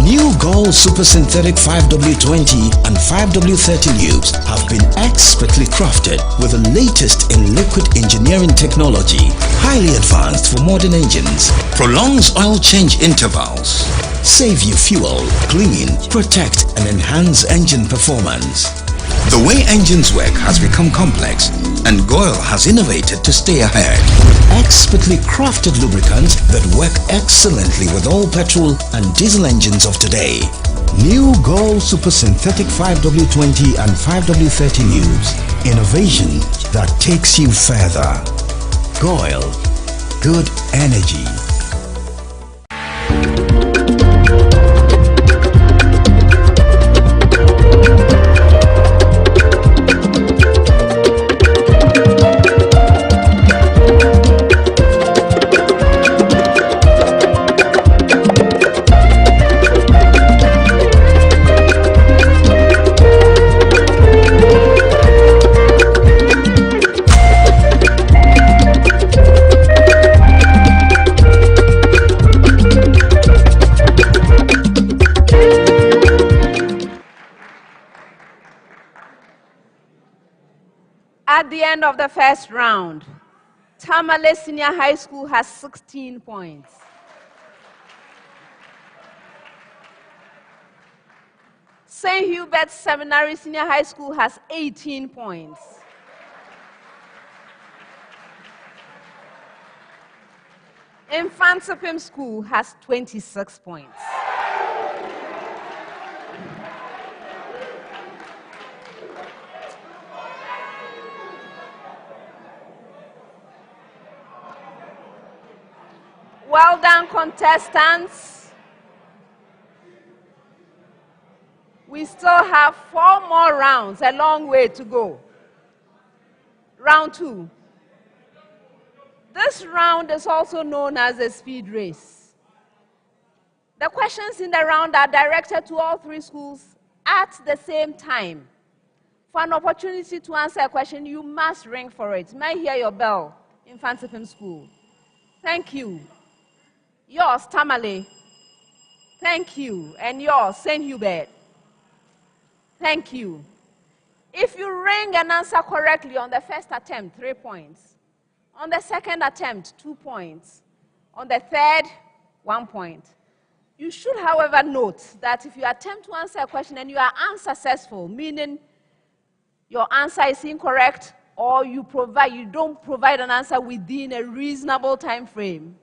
New Gold Super Synthetic 5W20 and 5W30 lubes have been expertly crafted with the latest in liquid engineering technology, highly advanced for modern engines, prolongs oil change intervals, save you fuel, clean, protect and enhance engine performance. The way engines work has become complex, and Goyle has innovated to stay ahead with expertly crafted lubricants that work excellently with all petrol and diesel engines of today. New Goyle Super Synthetic 5W20 and 5W30 lubes. Innovation that takes you further. Goyle. Good energy. At the end of the first round, Tamale Senior High School has 16 points. St. Hubert Seminary Senior High School has 18 points. Mfantsipim School has 26 points. Well done, contestants. We still have 4 more rounds, a long way to go. Round 2. This round is also known as a speed race. The questions in the round are directed to all 3 schools at the same time. For an opportunity to answer a question, you must ring for it. May I hear your bell in Mfantsipim School? Thank you. Yours, Tamale. Thank you. And yours, St. Hubert. Thank you. If you ring an answer correctly on the first attempt, 3 points. On the second attempt, 2 points. On the third, 1 point. You should, however, note that if you attempt to answer a question and you are unsuccessful, meaning your answer is incorrect or you don't provide an answer within a reasonable time frame,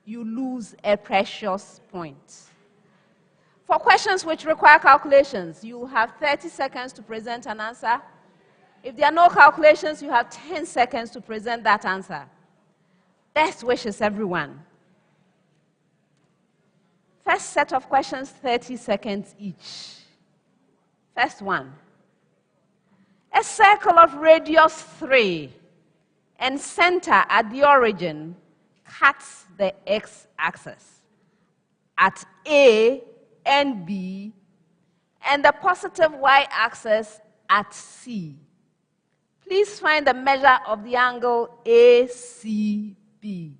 you lose a precious point. For questions which require calculations, you have 30 seconds to present an answer. If there are no calculations, you have 10 seconds to present that answer. Best wishes, everyone. First set of questions, 30 seconds each. First one. A circle of radius 3 and center at the origin cuts the x-axis at A and B, and the positive y-axis at C. Please find the measure of the angle ACB.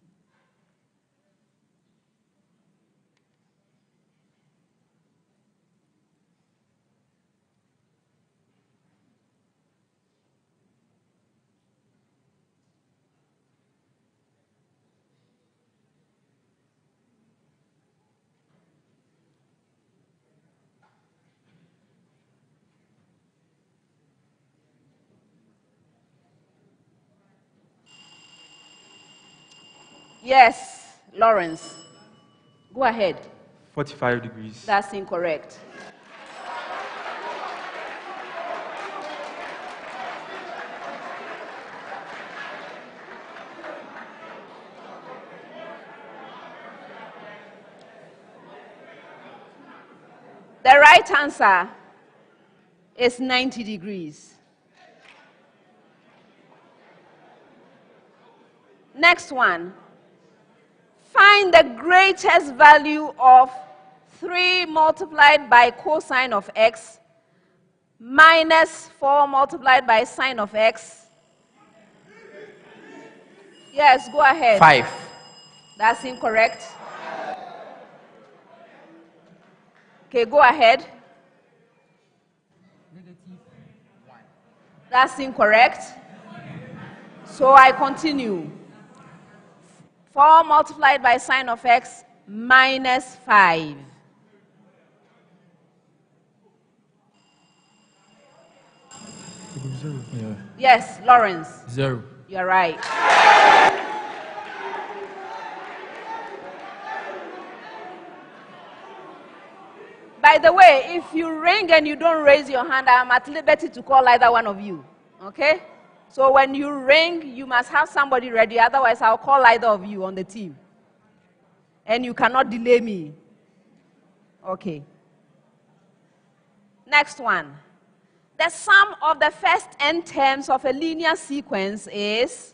Yes, Lawrence. Go ahead. 45 degrees. That's incorrect. The right answer is 90 degrees. Next one. Find the greatest value of 3 multiplied by cosine of x minus 4 multiplied by sine of x. Yes, go ahead. 5. That's incorrect. Okay, go ahead. -1. That's incorrect. So I continue. 4 multiplied by sine of x minus 5. Yeah. Yes, Lawrence. 0. You're right. By the way, if you ring and you don't raise your hand, I'm at liberty to call either one of you. Okay? So when you ring, you must have somebody ready. Otherwise, I'll call either of you on the team. And you cannot delay me. Okay. Next one. The sum of the first n terms of a linear sequence is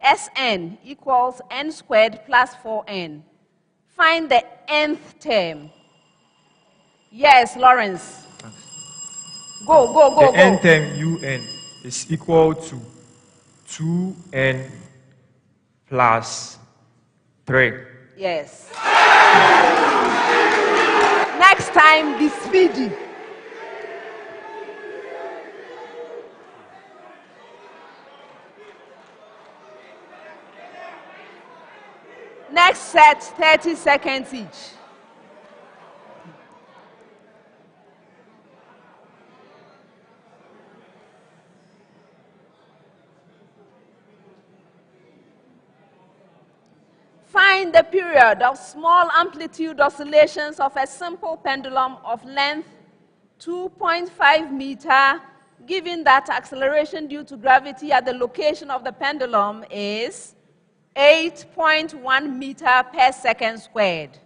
Sn equals n squared plus 4n. Find the nth term. Yes, Lawrence. Go. The n term un is equal to 2n plus 3. Yes. Next time, be speedy. Next set, 30 seconds each. Find the period of small amplitude oscillations of a simple pendulum of length 2.5 meter, given that acceleration due to gravity at the location of the pendulum is 8.1 meter per second squared.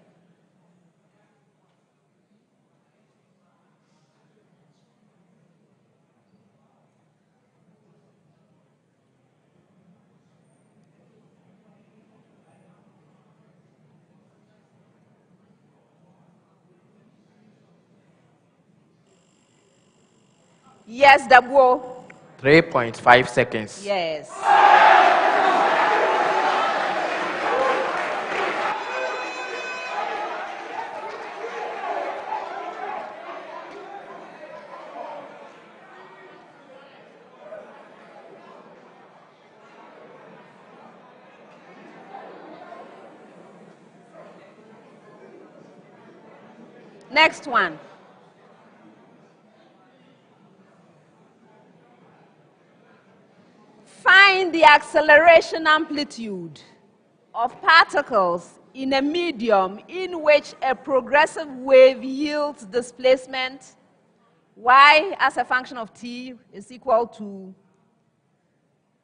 Yes, Dabo. 3.5 seconds. Yes. Next one. Find the acceleration amplitude of particles in a medium in which a progressive wave yields displacement y as a function of t is equal to,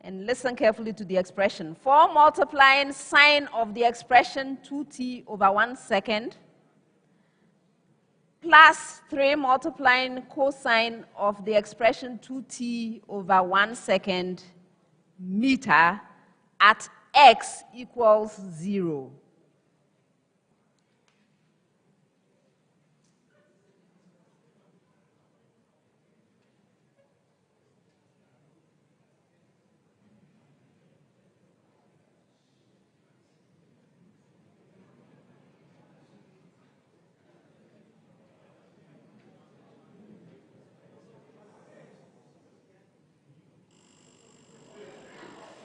and listen carefully to the expression, 4 multiplying sine of the expression 2t over 1 second plus 3 multiplying cosine of the expression 2t over 1 second meter at x equals 0.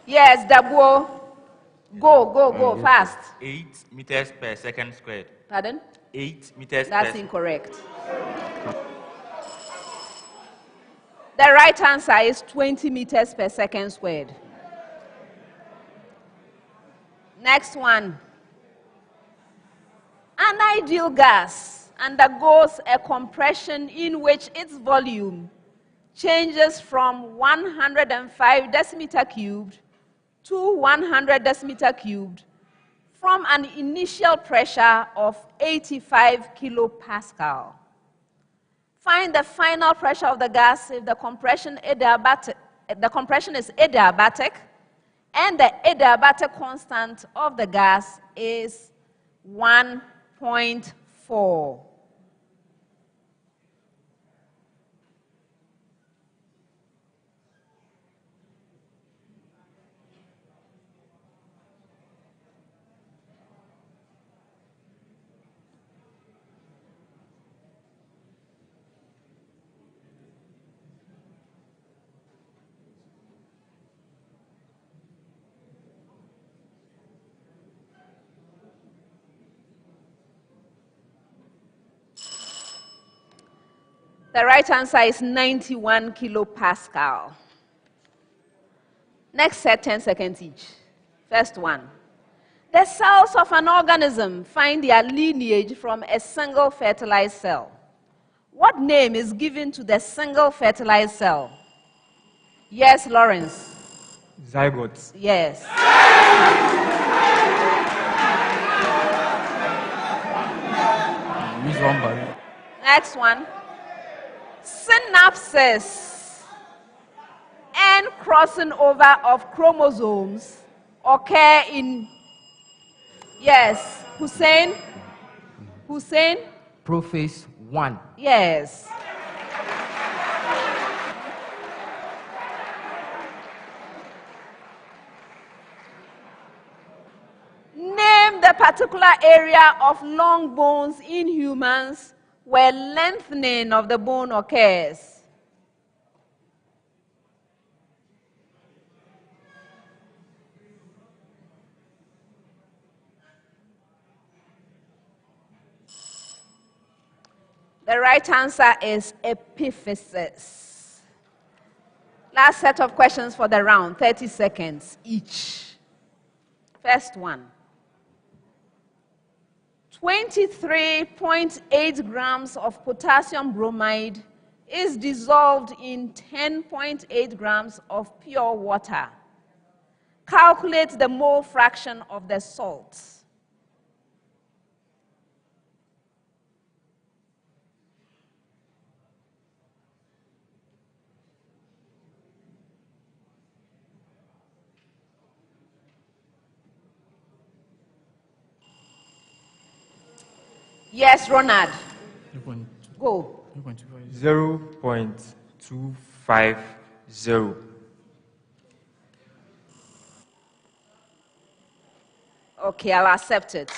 Yes, Dabuo. Go, fast. 8 meters per second squared. Pardon? 8 meters That's per incorrect. The right answer is 20 meters per second squared. Next one. An ideal gas undergoes a compression in which its volume changes from 105 decimeter cubed to 100 decimeter cubed from an initial pressure of 85 kilopascal. Find the final pressure of the gas if the compression is adiabatic and the adiabatic constant of the gas is 1.4. The right answer is 91 kilopascal. Next set, 10 seconds each. First one. The cells of an organism find their lineage from a single fertilized cell. What name is given to the single fertilized cell? Yes, Lawrence. Zygotes. Yes. Next one. Synapses and crossing over of chromosomes occur in, yes, Hussein? Prophase 1. Yes. Name the particular area of long bones in humans where lengthening of the bone occurs. The right answer is epiphysis. Last set of questions for the round, 30 seconds each. First one. 23.8 grams of potassium bromide is dissolved in 10.8 grams of pure water. Calculate the mole fraction of the salt. Yes, Ronald. Go. 0.250. Okay, I'll accept it.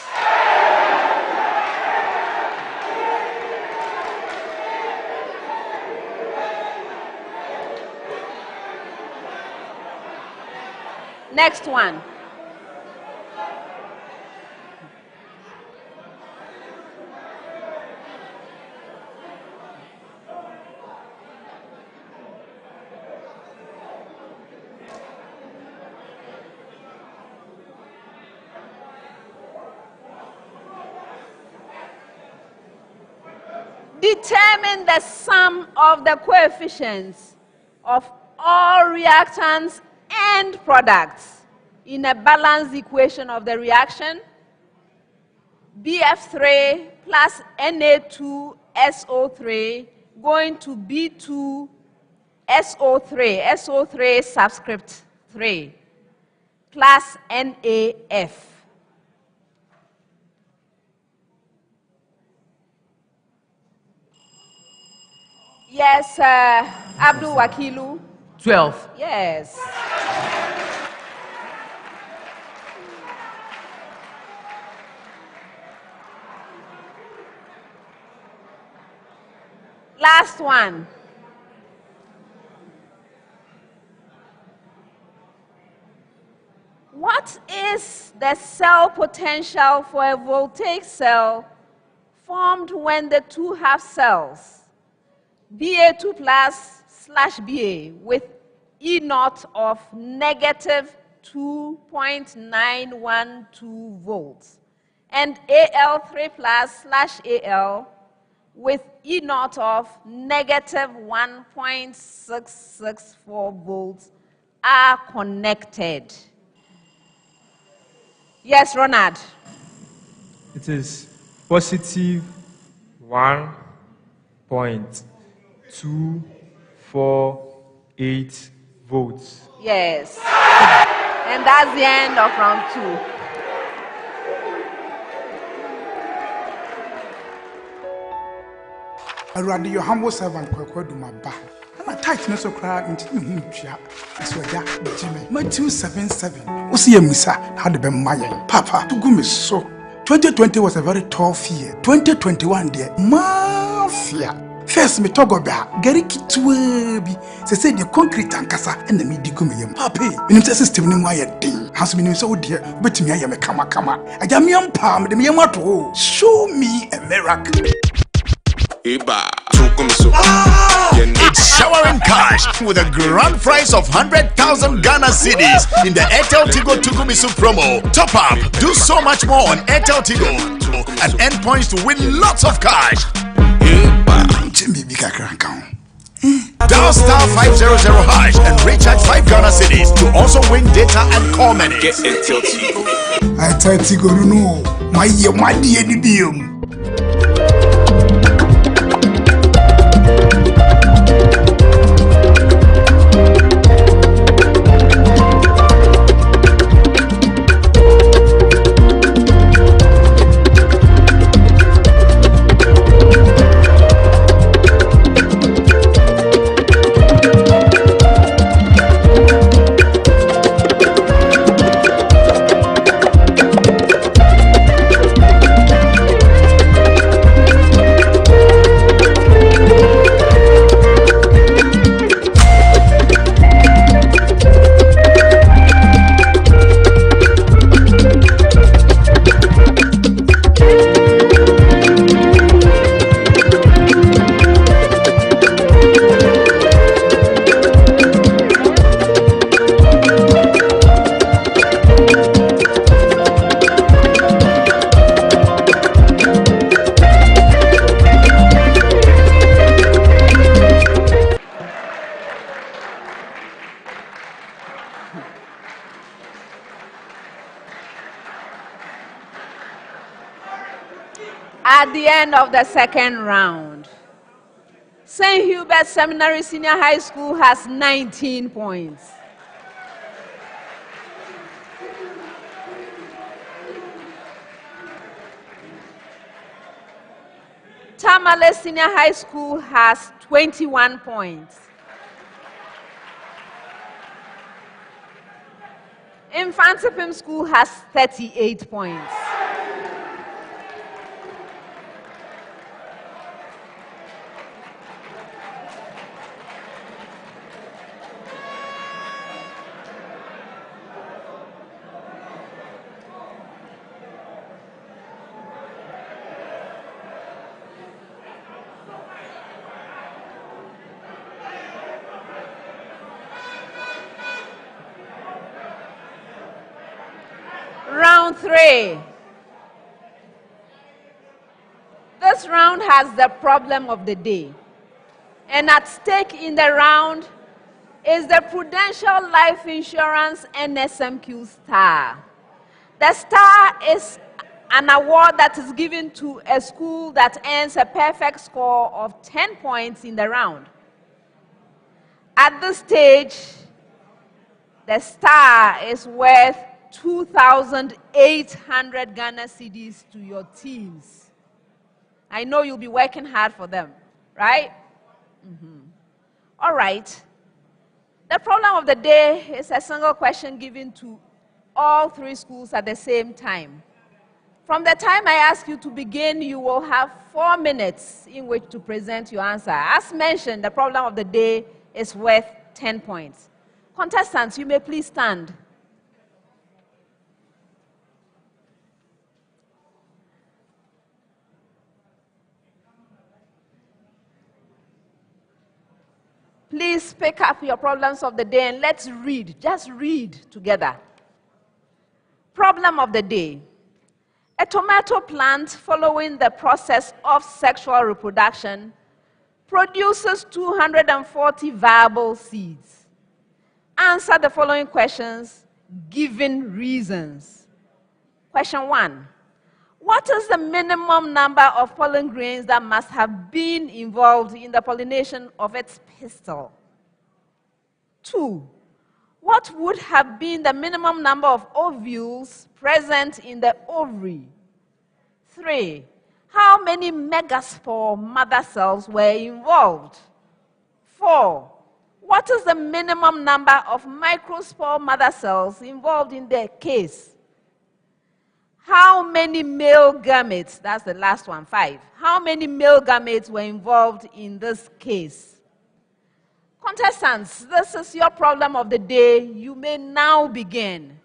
Next one. Determine the sum of the coefficients of all reactants and products in a balanced equation of the reaction BF3 plus Na2SO3 going to B2SO3 subscript 3 plus NaF. Yes, Abdul Wakilu. 12. Yes. Last one. What is the cell potential for a voltaic cell formed when the two half cells, Ba2 plus / Ba, with E naught of negative 2.912 volts, and Al3 plus / Al with E naught of negative 1.664 volts are connected? Yes, Ronald. It is positive 1.248 volts. Yes. And that's the end of round 2. Already your humble servant Kwakwadu Maba. And I tighten so crowd into him. As well, Jimmy. My 277. Was see a missa had the Maya. Papa, to go miss so. 2020 was a very tough year. 2021, dear. Mafia. First, me talk about Gary Kitwebi. Say the concrete tankasa and the midi gumium. Papi, in the system in my day. Has been so dear, but me I am a kama. I am young palm, the Miamato. Show me a miracle. It's showering cash with a grand prize of 100,000 Ghana cedis in the Airtel Tigo Tugumisu promo. Top up, do so much more on Airtel Tigo and earn points to win lots of cash. Dial star 500 hash and recharge 5 Ghana cedis to also win data and call minutes. Get Airtel Tigo. Airtel Tigo, no, my dear, At the end of the second round, St. Hubert Seminary Senior High School has 19 points. Tamale Senior High School has 21 points. Mfantsipim School has 38 points. Round 3. The This round has the problem of the day. And at stake in the round is the Prudential Life Insurance NSMQ Star. The Star is an award that is given to a school that earns a perfect score of 10 points in the round. At this stage, the Star is worth 2,800 Ghana cedis to your teams. I know you'll be working hard for them, right? All right. The problem of the day is a single question given to all three schools at the same time. From the time I ask you to begin, you will have 4 minutes in which to present your answer. As mentioned, the problem of the day is worth 10 points. Contestants, you may please stand. Please pick up your problems of the day and let's read. Just read together. Problem of the day. A tomato plant, following the process of sexual reproduction, produces 240 viable seeds. Answer the following questions, given reasons. Question 1. What is the minimum number of pollen grains that must have been involved in the pollination of its pistil? 2. What would have been the minimum number of ovules present in the ovary? 3. How many megaspore mother cells were involved? 4. What is the minimum number of microspore mother cells involved in the case? How many male gametes, that's the last one, 5. How many male gametes were involved in this case? Contestants, this is your problem of the day. You may now begin.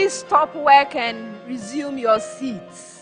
Please stop work and resume your seats.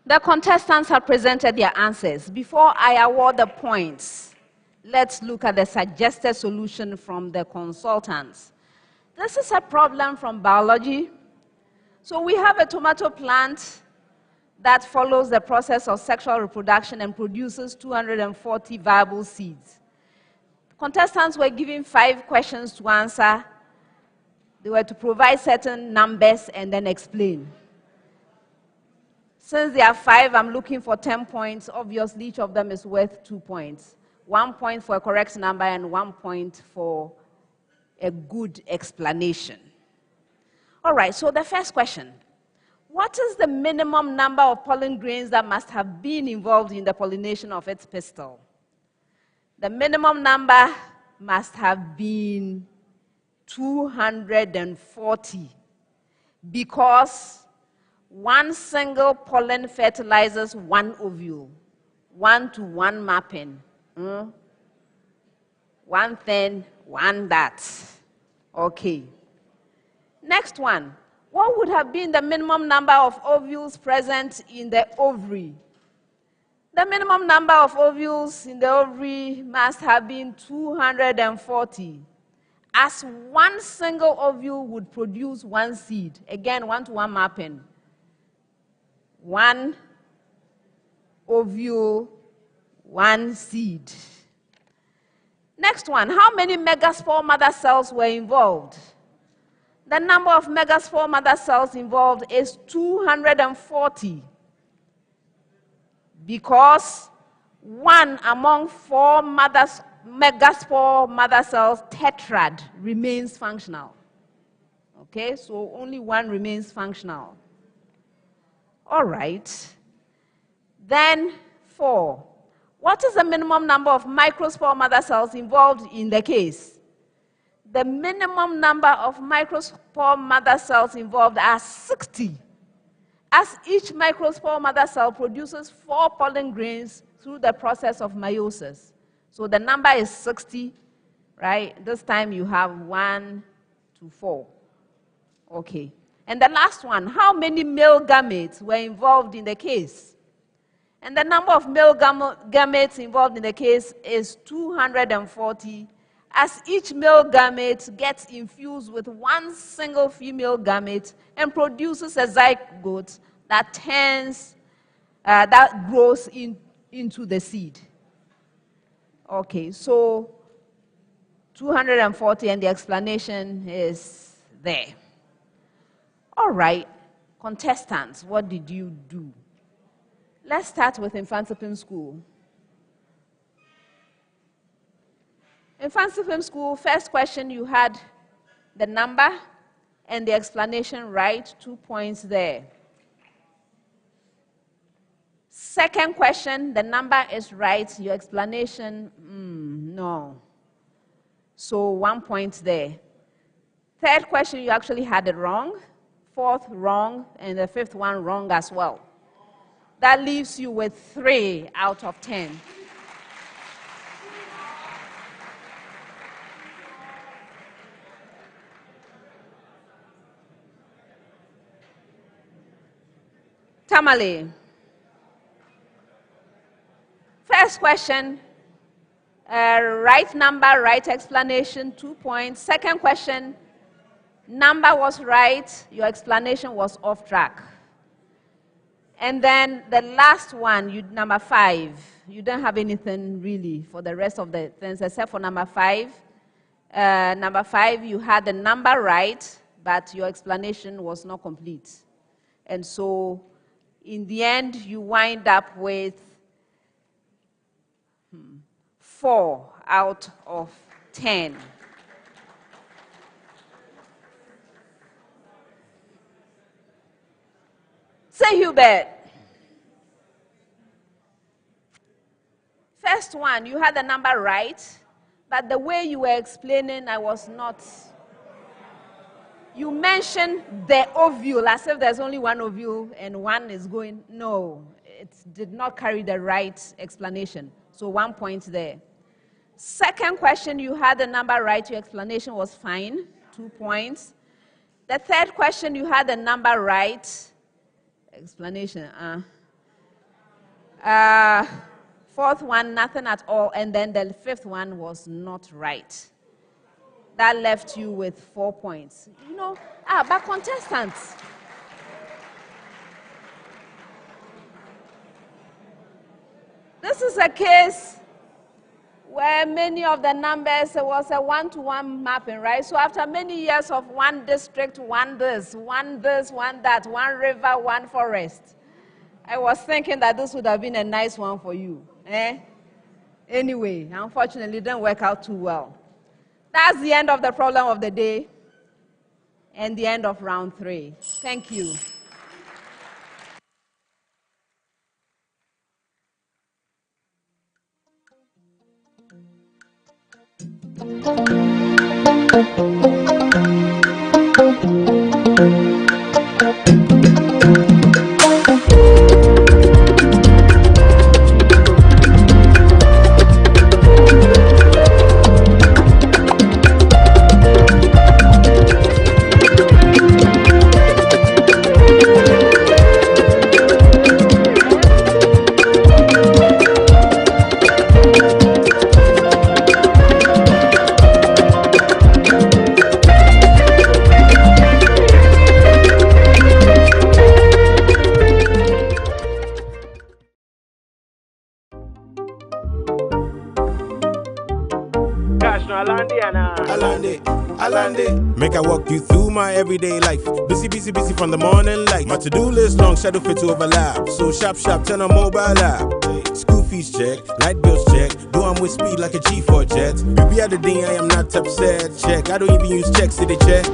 The contestants have presented their answers. Before I award the points, let's look at the suggested solution from the consultants. This is a problem from biology. So we have a tomato plant that follows the process of sexual reproduction and produces 240 viable seeds. Contestants were given 5 questions to answer. They were to provide certain numbers and then explain. Since there are 5, I'm looking for 10 points. Obviously, each of them is worth 2 points. 1 point for a correct number and 1 point for a good explanation. All right, so the first question. What is the minimum number of pollen grains that must have been involved in the pollination of its pistil? The minimum number must have been 240 because one single pollen fertilizes one ovule, 1-to-1 mapping. 1 then, 1 that. Okay. Next one. What would have been the minimum number of ovules present in the ovary? The minimum number of ovules in the ovary must have been 240, as one single ovule would produce 1 seed. Again, 1-to-1 mapping. 1 ovule, 1 seed. Next one, how many megaspore mother cells were involved? The number of megaspore mother cells involved is 240 because 1 among 4 megaspore mother cells, tetrad, remains functional. Okay, so only 1 remains functional. All right. Then 4. What is the minimum number of microspore mother cells involved in the case? The minimum number of microspore mother cells involved are 60, as each microspore mother cell produces 4 pollen grains through the process of meiosis. So the number is 60, right? This time you have 1 to 4. Okay. And the last one, how many male gametes were involved in the case? And the number of male gametes involved in the case is 240, as each male gamete gets infused with one single female gamete and produces a zygote that that grows into the seed. Okay, so 240, and the explanation is there. All right, contestants, what did you do? Let's start with Mfantsipim School. In Mfantsipim School, first question, you had the number and the explanation right, 2 points there. Second question, the number is right, your explanation, no. So 1 point there. Third question, you actually had it wrong. Fourth, wrong, and the fifth one, wrong as well. That leaves you with 3 out of 10. Tamale. First question, right number, right explanation, 2 points. Second question, number was right, your explanation was off track. And then the last one, number 5, you don't have anything really for the rest of the things except for number 5. Number 5, you had the number right, but your explanation was not complete. And so in the end, you wind up with 4 out of 10. Say, Hubert. First one, you had the number right, but the way you were explaining, I was not. You mentioned the ovule, as if there's only one ovule and one is going. No, it did not carry the right explanation. So 1 point there. Second question, you had the number right, your explanation was fine, 2 points. The third question, you had the number right, explanation, fourth one, nothing at all, and then the fifth one was not right. That left you with 4 points. You know, but contestants. This is a case where many of the numbers was a one-to-one mapping, right? So after many years of one district, one this, one that, one river, one forest, I was thinking that this would have been a nice one for you. Anyway, unfortunately, it didn't work out too well. That's the end of the problem of the day and the end of round 3. Thank you. Make I walk you through my everyday life. Busy from the morning light. My to-do list long, shadow fit to overlap. So sharp, turn on mobile app. School fees check, light bills check. Do I'm with speed like a G4 jet. Baby, other day I am not upset. Check, I don't even use checks to the check.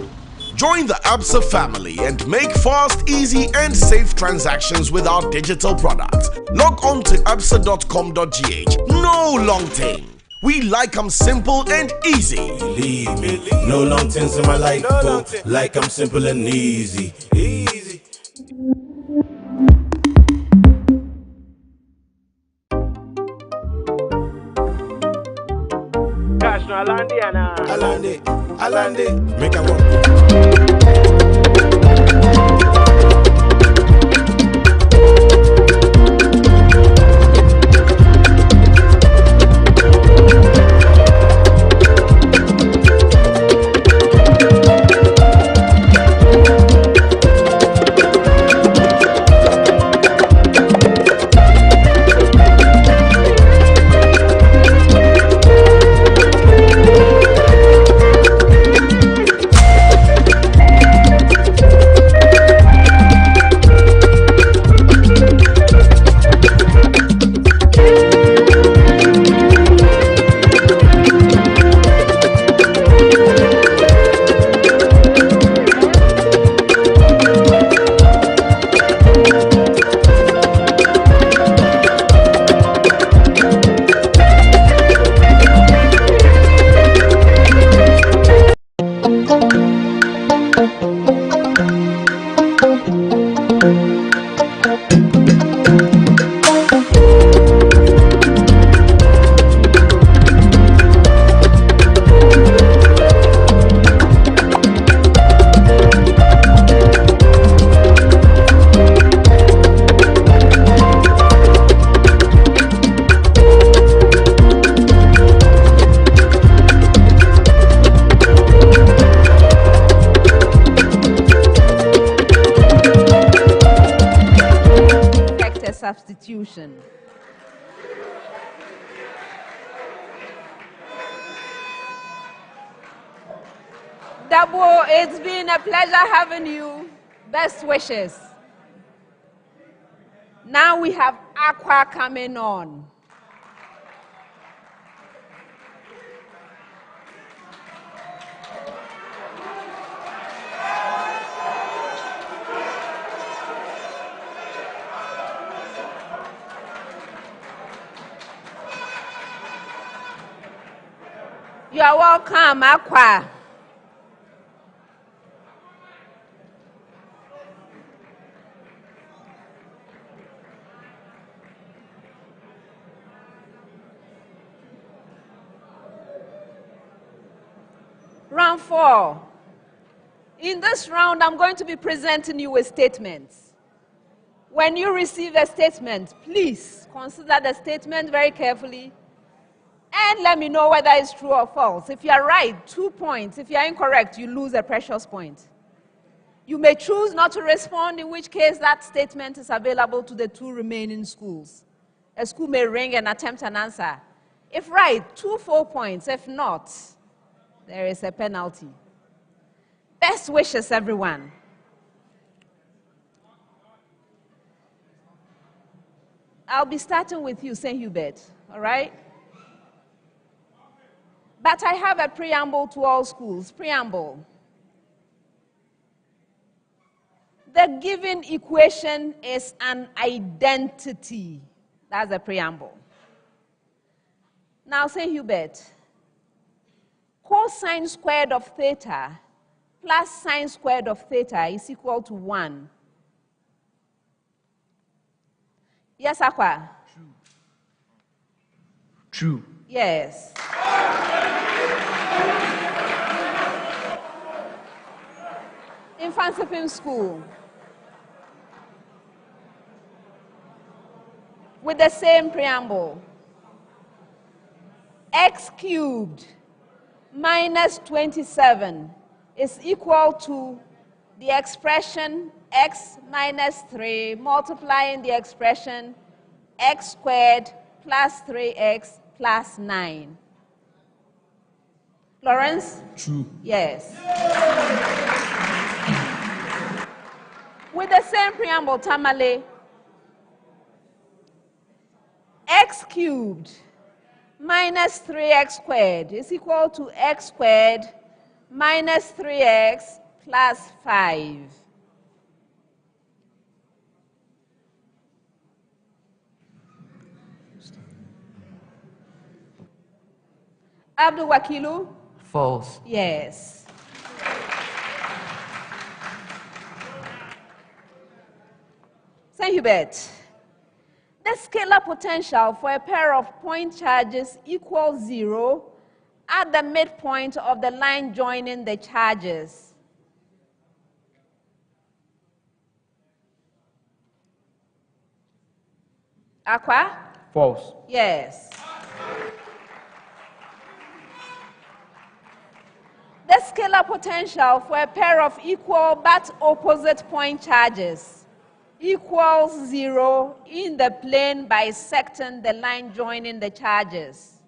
Join the ABSA family and make fast, easy and safe transactions with our digital products. Log on to absa.com.gh. No long thing. We like them simple and easy. Believe me, no long things in my life, go like I'm simple and easy. Easy. Cash no Alande, make I walk. institution. Dabo, it's been a pleasure having you. Best wishes. Now we have Aqua coming on. You are welcome, Aqua. Round 4. In this round, I'm going to be presenting you with statements. When you receive a statement, please consider the statement very carefully and let me know whether it's true or false. If you are right, 2 points. If you are incorrect, you lose a precious point. You may choose not to respond, in which case that statement is available to the 2 remaining schools. A school may ring and attempt an answer. If right, 2 full points. If not, there is a penalty. Best wishes, everyone. I'll be starting with you, St. Hubert, all right? But I have a preamble to all schools. Preamble. The given equation is an identity. That's the preamble. Now, St. Hubert, cosine squared of theta plus sine squared of theta is equal to 1. Yes, Aqua? True. Yes. Mfantsipim School. With the same preamble. X cubed minus 27 is equal to the expression x minus 3 multiplying the expression x squared plus 3x plus 9. Lawrence? True. Yes. With the same preamble, Tamale, x cubed minus 3x squared is equal to x squared minus 3x plus 5. Abdul Wakilu? False. Yes. St. Hubert, the scalar potential for a pair of point charges equals 0 at the midpoint of the line joining the charges. Aqua? False. Yes. The scalar potential for a pair of equal but opposite point charges equals 0 in the plane bisecting the line joining the charges.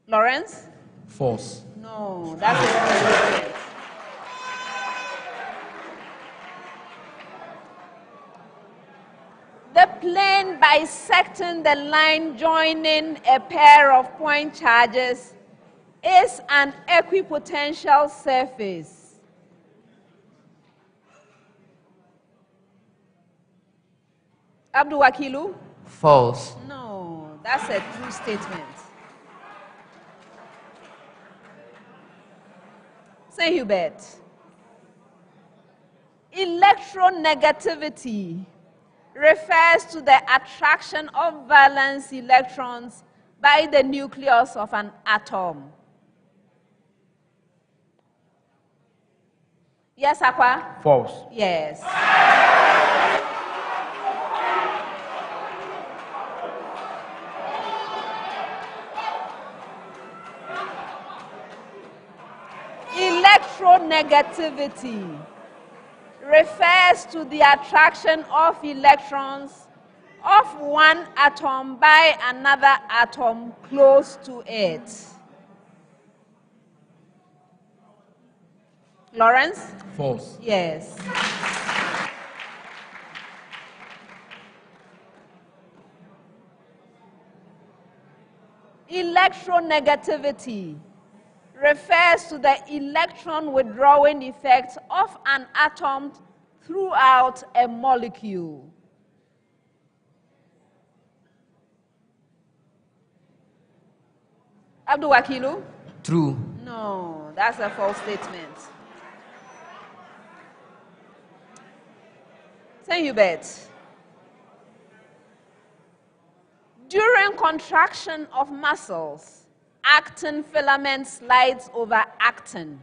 Lawrence? False. No, that's a statement. The plane bisecting the line joining a pair of point charges is an equipotential surface. Abdul Wakilu? False. No, that's a true statement. St. Hubert, electronegativity refers to the attraction of valence electrons by the nucleus of an atom. Yes, Aqua? False. Yes. Electronegativity refers to the attraction of electrons of one atom by another atom close to it. Lawrence? False. Yes. Electronegativity refers to the electron withdrawing effect of an atom throughout a molecule. Abdul Wakilu? True. No, that's a false statement. St. Hubert. During contraction of muscles, actin filament slides over actin.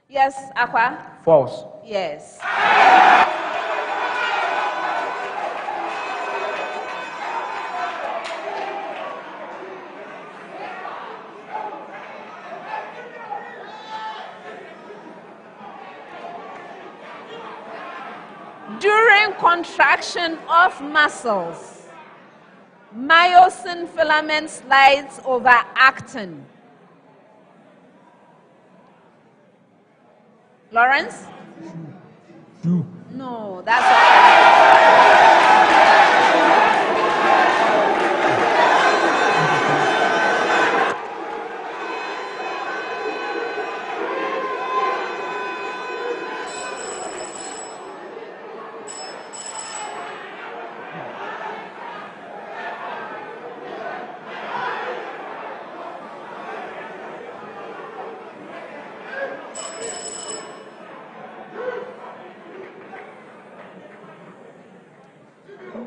Yes, Aqua? False. Yes. During contraction of muscles, myosin filament slides over actin. Lawrence? True. No, that's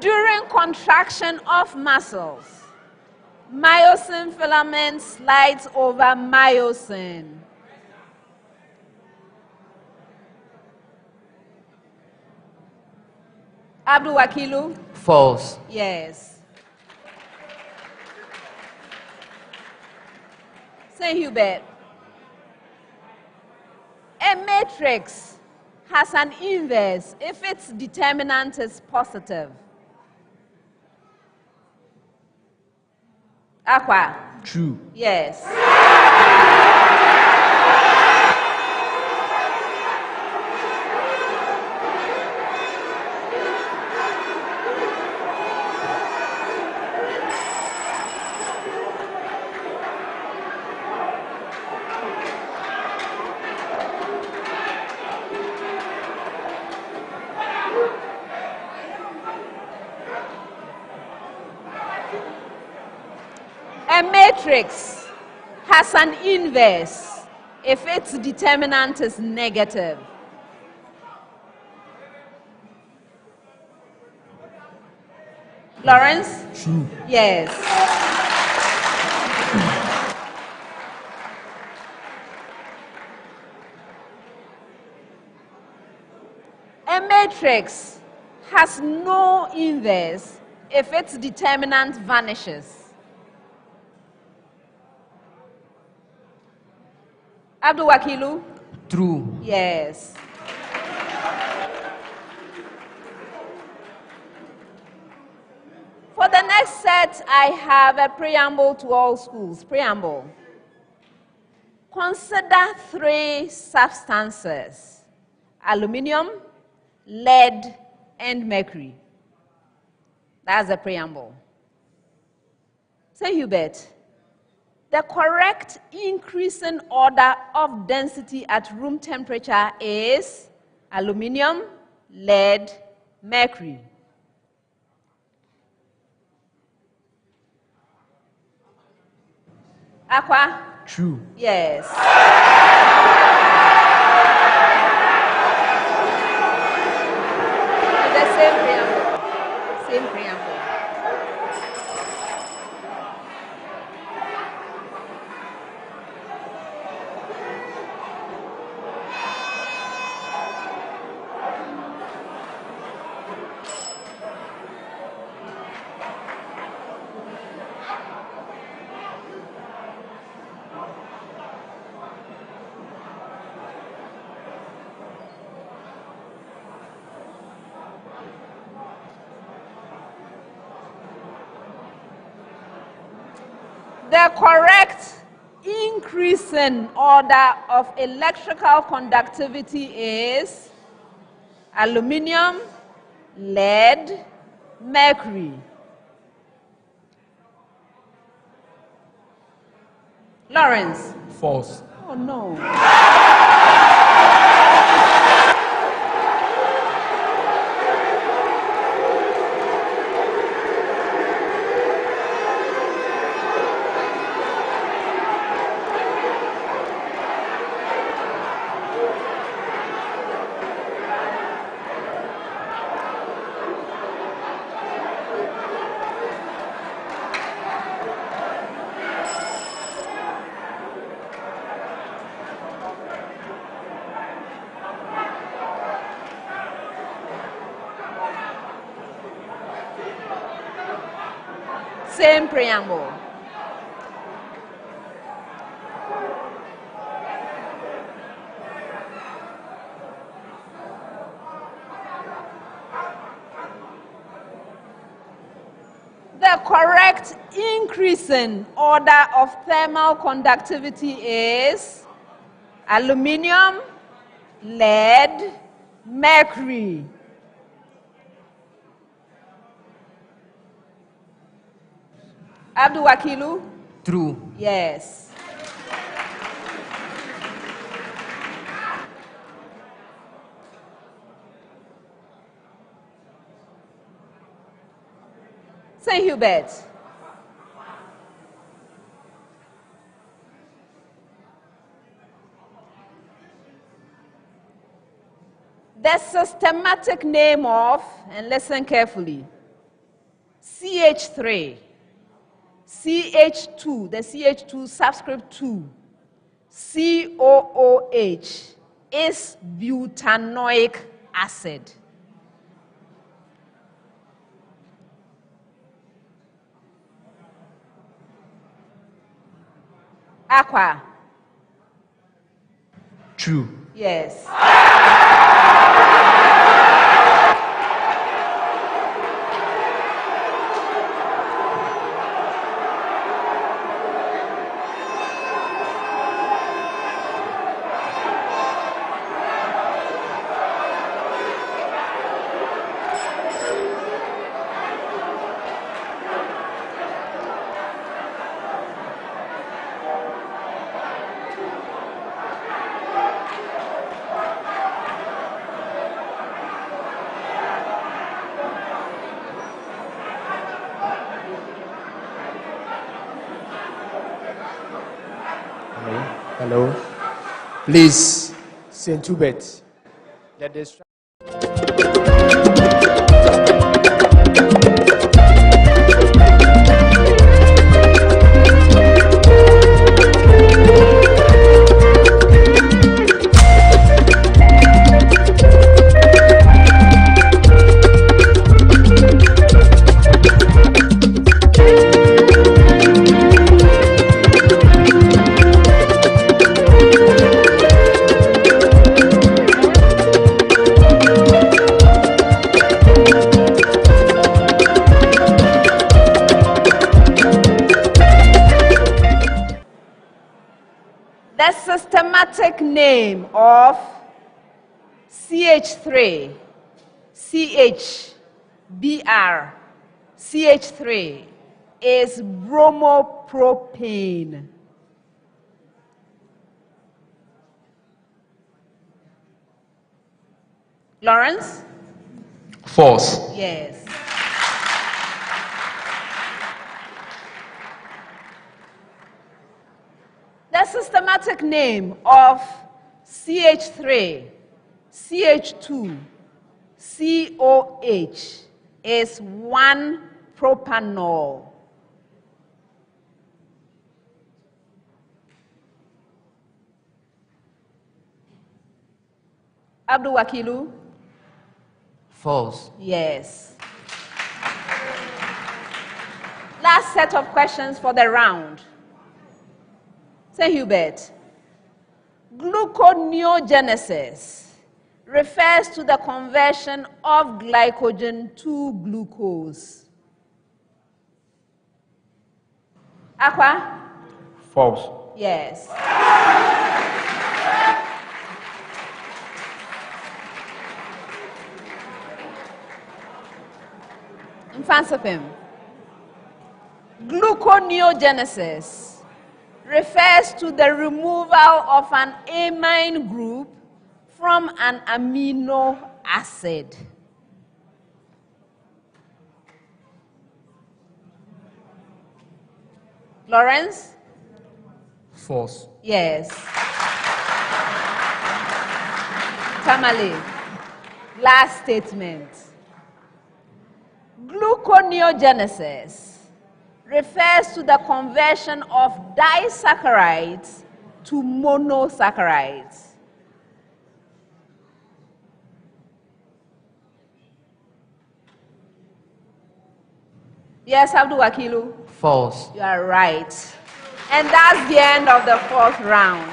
during contraction of muscles, myosin filament slides over myosin. Abdul Wakilu? False. Yes. St. Hubert. A matrix has an inverse if its determinant is positive. Aqua? True. Yes. A matrix has an inverse if its determinant is negative. Lawrence? True. Yes. A matrix has no inverse if its determinant vanishes. Abdul Wakilu? True. Yes. For the next set, I have a preamble to all schools. Preamble. Consider 3 substances: aluminium, lead, and mercury. That's the preamble. St. Hubert. The correct increase in order of density at room temperature is aluminium, lead, mercury. Aqua? True. Yes. The same preamble. Same preamble. The correct increase in order of electrical conductivity is aluminium, lead, mercury. Lawrence. False. Oh no. Same preamble. The correct increase in order of thermal conductivity is aluminium, lead, mercury. Abdul Wakilu? True. Yes. St. Hubert. The systematic name of, and listen carefully, CH3, CH2, the CH2 subscript 2, COOH is butanoic acid. Aqua. True. Yes. Hello. Please, St. Hubert. The systematic name of CH3, CHBr, CH3 is bromopropane. Lawrence? False. Yes. The systematic name of CH3, CH2, COH is 1-propanol. Abdul Wakilu? False. Yes. Last set of questions for the round. St. Hubert. Gluconeogenesis refers to the conversion of glycogen to glucose. Aqua? False. Yes. Mfantsipim. Gluconeogenesis refers to the removal of an amine group from an amino acid. Lawrence? False. Yes. Tamale, last statement. Gluconeogenesis refers to the conversion of disaccharides to monosaccharides. Yes, Abdul Wakilu? False. You are right. And that's the end of the fourth round.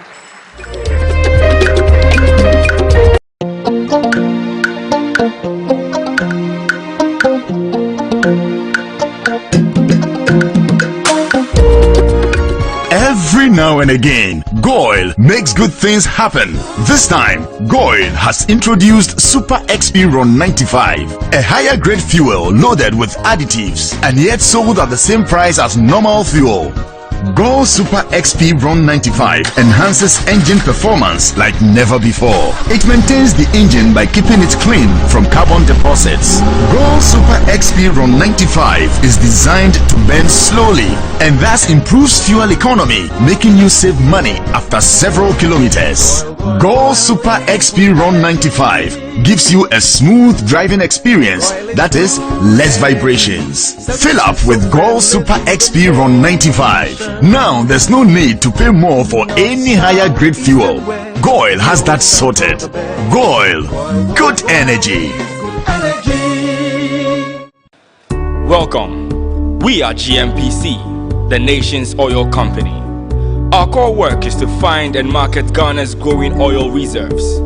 Every now and again, Goil makes good things happen. This time, Goil has introduced Super XP Ron 95, a higher grade fuel loaded with additives and yet sold at the same price as normal fuel. Goil Super XP Ron 95 enhances engine performance like never before. It maintains the engine by keeping it clean from carbon deposits. Goil Super XP Ron 95 is designed to burn slowly and thus improves fuel economy, making you save money after several kilometers. Goil Super XP Ron 95 gives you a smooth driving experience, that is, less vibrations. Fill up with Goil Super XP Ron 95. Now there's no need to pay more for any higher grade fuel. Goil has that sorted. Goil, good energy. Welcome. We are GNPC, the nation's oil company. Our core work is to find and market Ghana's growing oil reserves.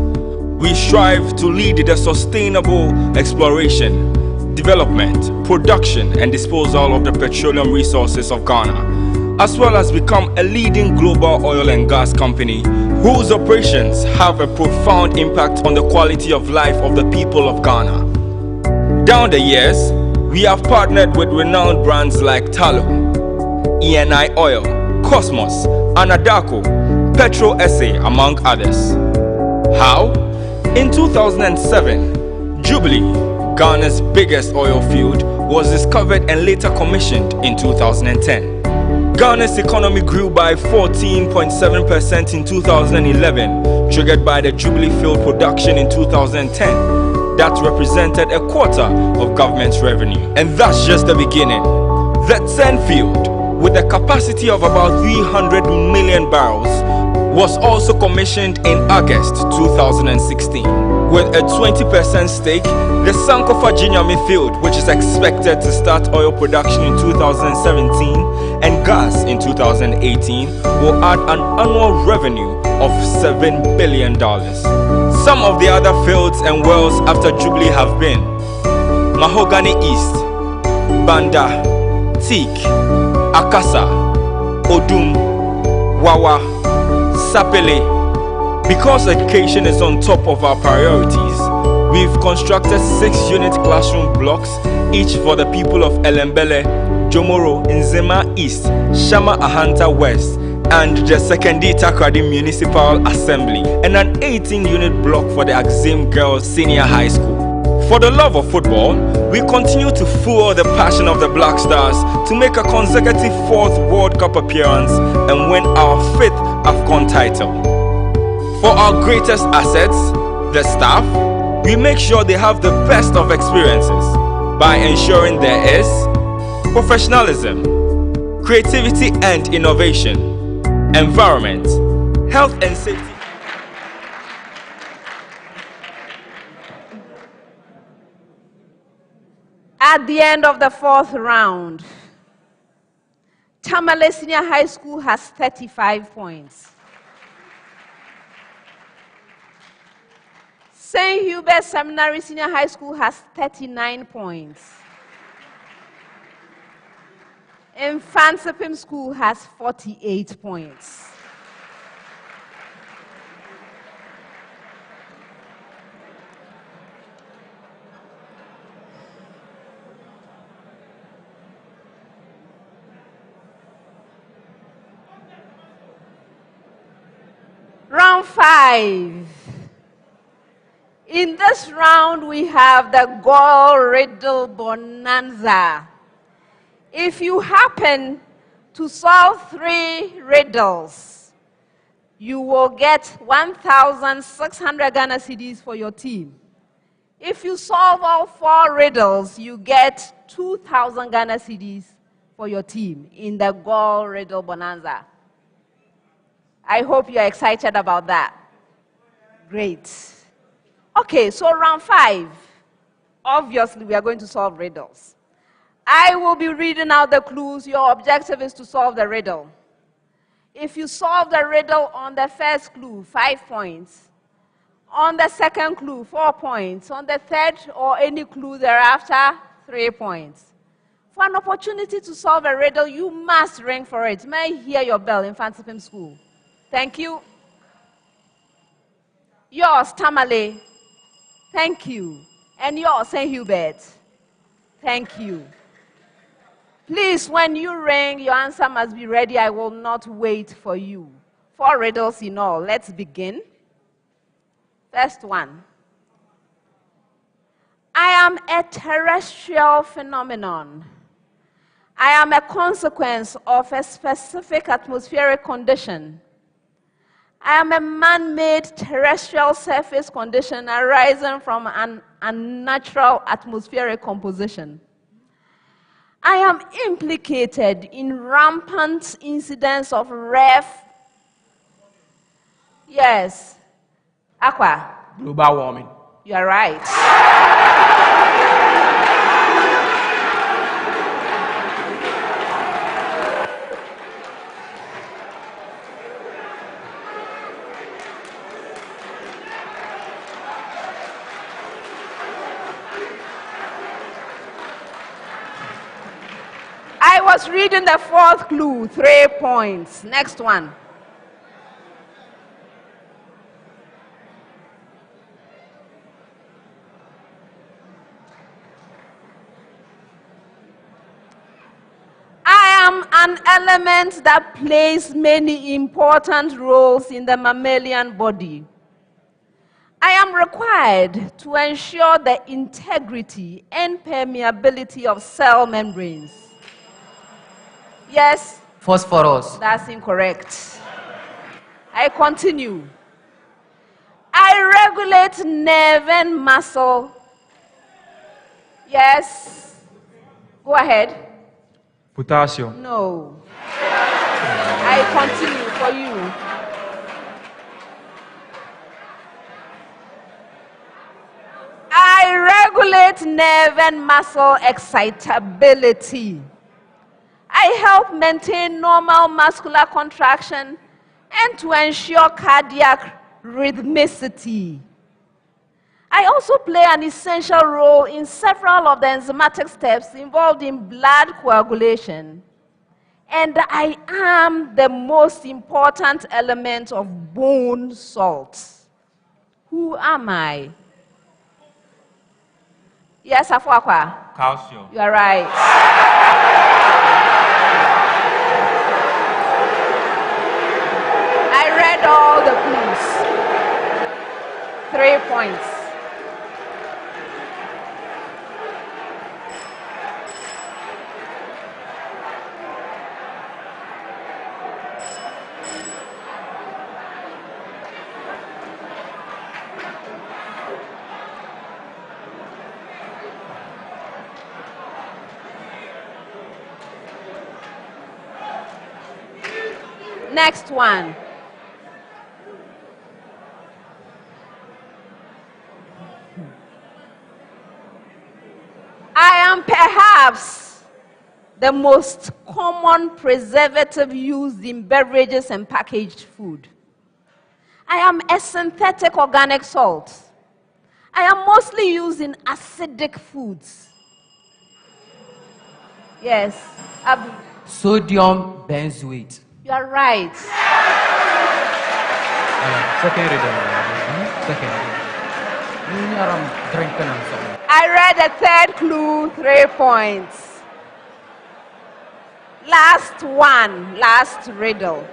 We strive to lead the sustainable exploration, development, production, and disposal of the petroleum resources of Ghana, as well as become a leading global oil and gas company whose operations have a profound impact on the quality of life of the people of Ghana. Down the years, we have partnered with renowned brands like Tallow, ENI Oil, Cosmos, Anadako, Petro SA, among others. How? In 2007, Jubilee, Ghana's biggest oil field, was discovered and later commissioned in 2010. Ghana's economy grew by 14.7% in 2011, triggered by the Jubilee field production in 2010. That represented a quarter of government's revenue. And that's just the beginning. The 10 field, with a capacity of about 300 million barrels, was also commissioned in August 2016. With a 20% stake, the Sankofa Jinyami field, which is expected to start oil production in 2017 and gas in 2018, will add an annual revenue of $7 billion. Some of the other fields and wells after Jubilee have been Mahogany East, Banda, Teak, Akasa, Odum, Wawa, Sapele. Because education is on top of our priorities, we've constructed 6-unit classroom blocks, each for the people of Elembele, Jomoro, Nzema East, Shama Ahanta West, and the Sekendi Takrady Municipal Assembly, and an 18-unit block for the Axim Girls Senior High School. For the love of football, we continue to fuel the passion of the Black Stars to make a consecutive 4th World Cup appearance and win our 5th AFCON title. For our greatest assets, the staff, we make sure they have the best of experiences by ensuring there is professionalism, creativity and innovation, environment, health and safety. At the end of the 4th round, Tamale Senior High School has 35 points. St. Hubert Seminary Senior High School has 39 points. Mfantsipim School has 48 points. Round 5. In this round, we have the Goal Riddle Bonanza. If you happen to solve 3 riddles, you will get 1,600 Ghana cedis for your team. If you solve all 4 riddles, you get 2,000 Ghana cedis for your team in the Goal Riddle Bonanza. I hope you're excited about that. Great. Okay, so round 5. Obviously, we are going to solve riddles. I will be reading out the clues. Your objective is to solve the riddle. If you solve the riddle on the first clue, 5 points. On the second clue, 4 points. On the third or any clue thereafter, 3 points. For an opportunity to solve a riddle, you must ring for it. May I hear your bell in Mfantsipim School? Thank you. Yours, Tamale. Thank you. And yours, St. Hubert. Thank you. Please, when you ring, your answer must be ready. I will not wait for you. 4 riddles in all. Let's begin. First one. I am a terrestrial phenomenon. I am a consequence of a specific atmospheric condition. I am a man-made terrestrial surface condition arising from an unnatural atmospheric composition. I am implicated in rampant incidents of Yes. Aqua. Global warming. You are right. I was reading the 4th clue, 3 points. Next one. I am an element that plays many important roles in the mammalian body. I am required to ensure the integrity and permeability of cell membranes. Yes? Phosphorus. That's incorrect. I continue. I regulate nerve and muscle. Yes? Go ahead. Potassium. No. I continue for you. I regulate nerve and muscle excitability. I help maintain normal muscular contraction and to ensure cardiac rhythmicity. I also play an essential role in several of the enzymatic steps involved in blood coagulation. And I am the most important element of bone salt. Who am I? Yes, Afuakwa. Calcium. You are right. I read all the clues. 3 points. Next one. I am perhaps the most common preservative used in beverages and packaged food. I am a synthetic organic salt. I am mostly used in acidic foods. Yes, Abu. sodium benzoate. You are right. Second riddle. Second. I'm drinking and something. I read the third clue, 3 points. Last one, last riddle.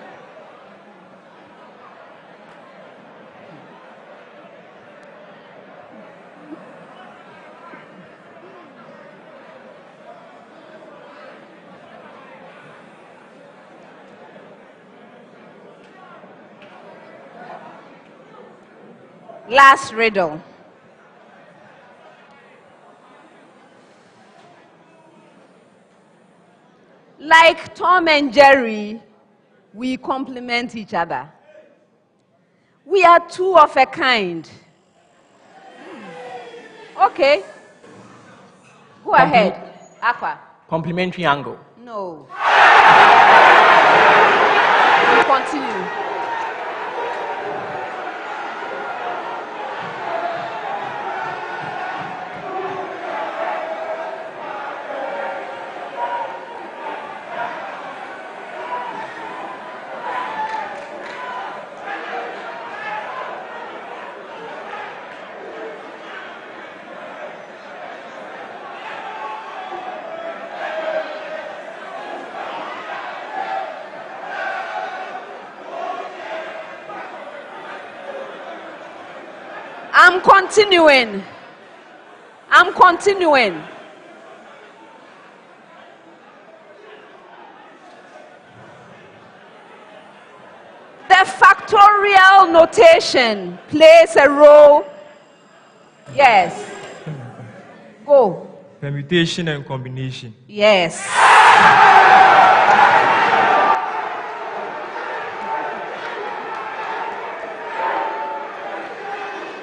Last riddle. Like Tom and Jerry, we complement each other. We are two of a kind. Okay. Go ahead, Aqua. Complementary angle. No. Continue. I'm continuing. The factorial notation plays a role. Yes. Go. Permutation and combination. Yes.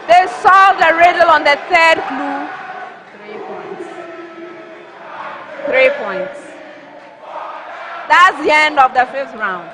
They solved the riddle on the third clue. 3 points. 3 points. That's the end of the 5th round.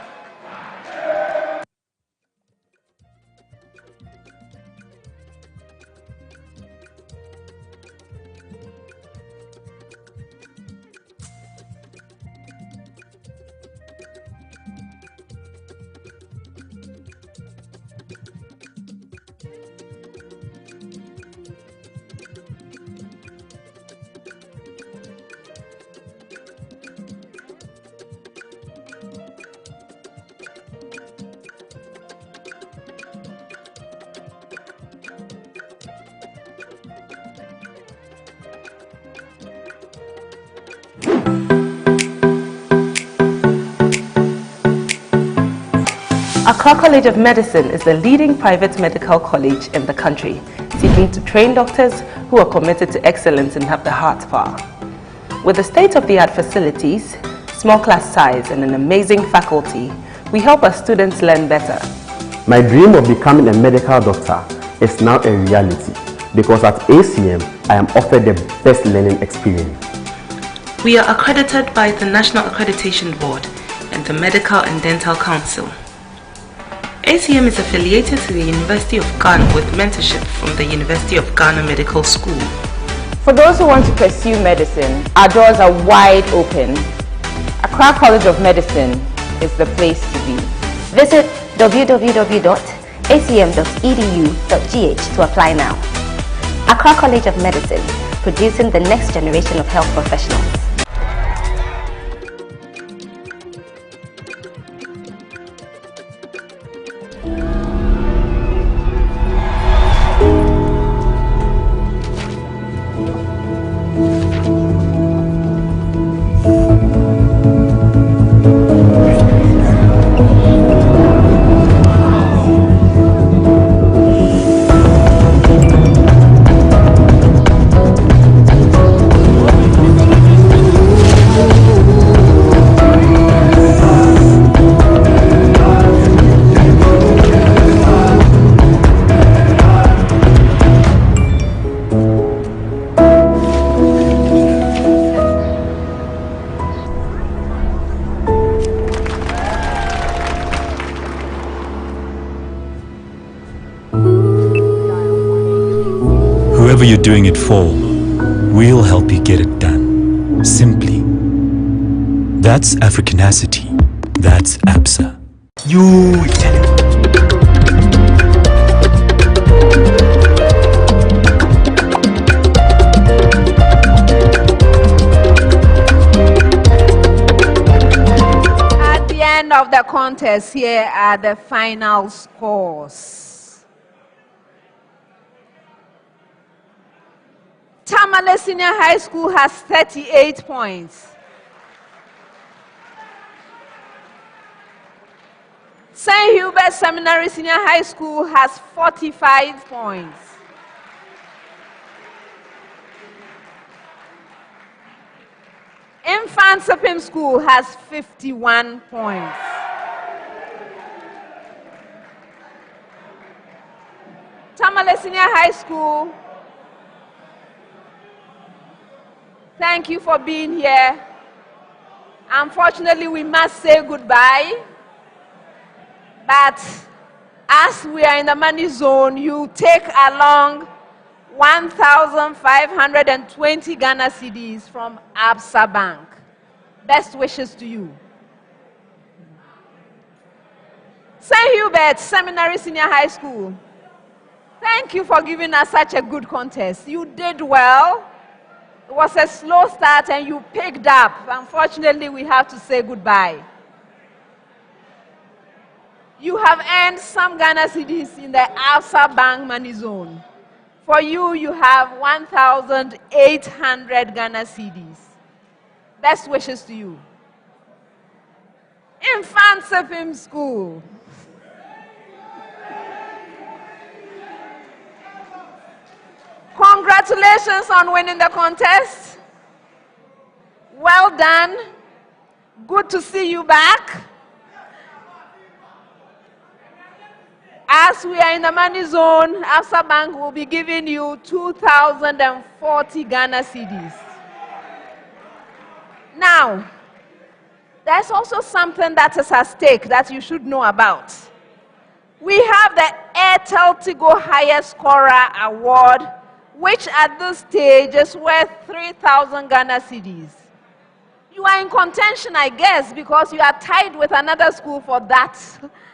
Accra College of Medicine is the leading private medical college in the country, seeking to train doctors who are committed to excellence and have the heart power. With the state-of-the-art facilities, small class size, and an amazing faculty, we help our students learn better. My dream of becoming a medical doctor is now a reality because at ACM, I am offered the best learning experience. We are accredited by the National Accreditation Board and the Medical and Dental Council. ACM is affiliated to the University of Ghana with mentorship from the University of Ghana Medical School. For those who want to pursue medicine, our doors are wide open. Accra College of Medicine is the place to be. Visit www.acm.edu.gh to apply now. Accra College of Medicine, producing the next generation of health professionals. Whoever you're doing it for, we'll help you get it done. Simply That's Africanacity. That's APSA. You tell him. At the end of the contest, here are the final scores. Tamale Senior High School has 38 points. St. Hubert Seminary Senior High School has 45 points. Mfantsipim School has 51 points. Tamale Senior High School, thank you for being here. Unfortunately, we must say goodbye. But as we are in the money zone, you take along 1,520 Ghana cedis from ABSA Bank. Best wishes to you. St. Hubert Seminary Senior High School, thank you for giving us such a good contest. You did well. It was a slow start and you picked up. Unfortunately, we have to say goodbye. You have earned some Ghana cedis in the ABSA Bank money zone. For you, you have 1,800 Ghana cedis. Best wishes to you. Mfantsipim School. Congratulations on winning the contest. Well done. Good to see you back. As we are in the money zone, ABSA Bank will be giving you 2,040 Ghana cedis. Now, there's also something that is at stake that you should know about. We have the Airtel Tigo Highest Scorer Award, which at this stage is worth 3,000 Ghana cedis. You are in contention, I guess, because you are tied with another school for that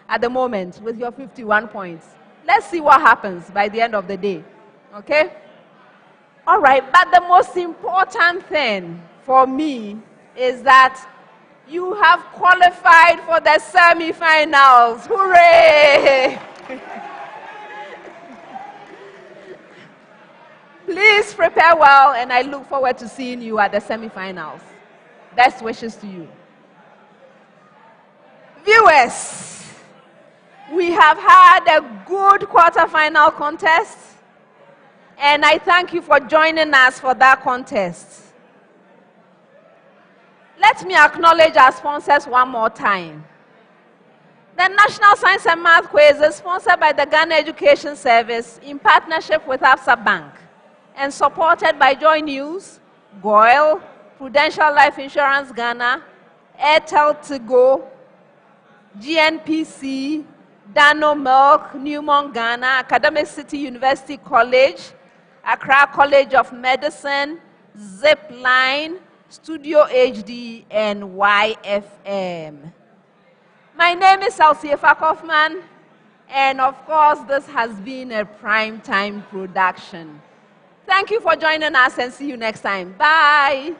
at the moment with your 51 points. Let's see what happens by the end of the day. Okay? All right, but the most important thing for me is that you have qualified for the semi-finals. Hooray! Please prepare well, and I look forward to seeing you at the semi-finals. Best wishes to you. Viewers, we have had a good quarterfinal contest, and I thank you for joining us for that contest. Let me acknowledge our sponsors one more time. The National Science and Math Quiz is sponsored by the Ghana Education Service in partnership with ABSA Bank and supported by Joy News, GOIL, Prudential Life Insurance Ghana, Airtel Tigo, GNPC, Dano Milk, Newmont Ghana, Academic City University College, Accra College of Medicine, Zipline, Studio HD, and YFM. My name is Elsiefa Kaufman, and of course, this has been a prime time production. Thank you for joining us, and see you next time. Bye.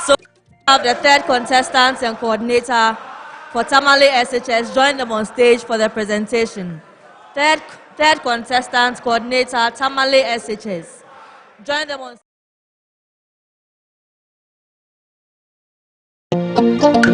So we have the third contestant and coordinator for Tamale SHS join them on stage for the presentation. Third contestant, coordinator, Tamale SHS. Join them on stage.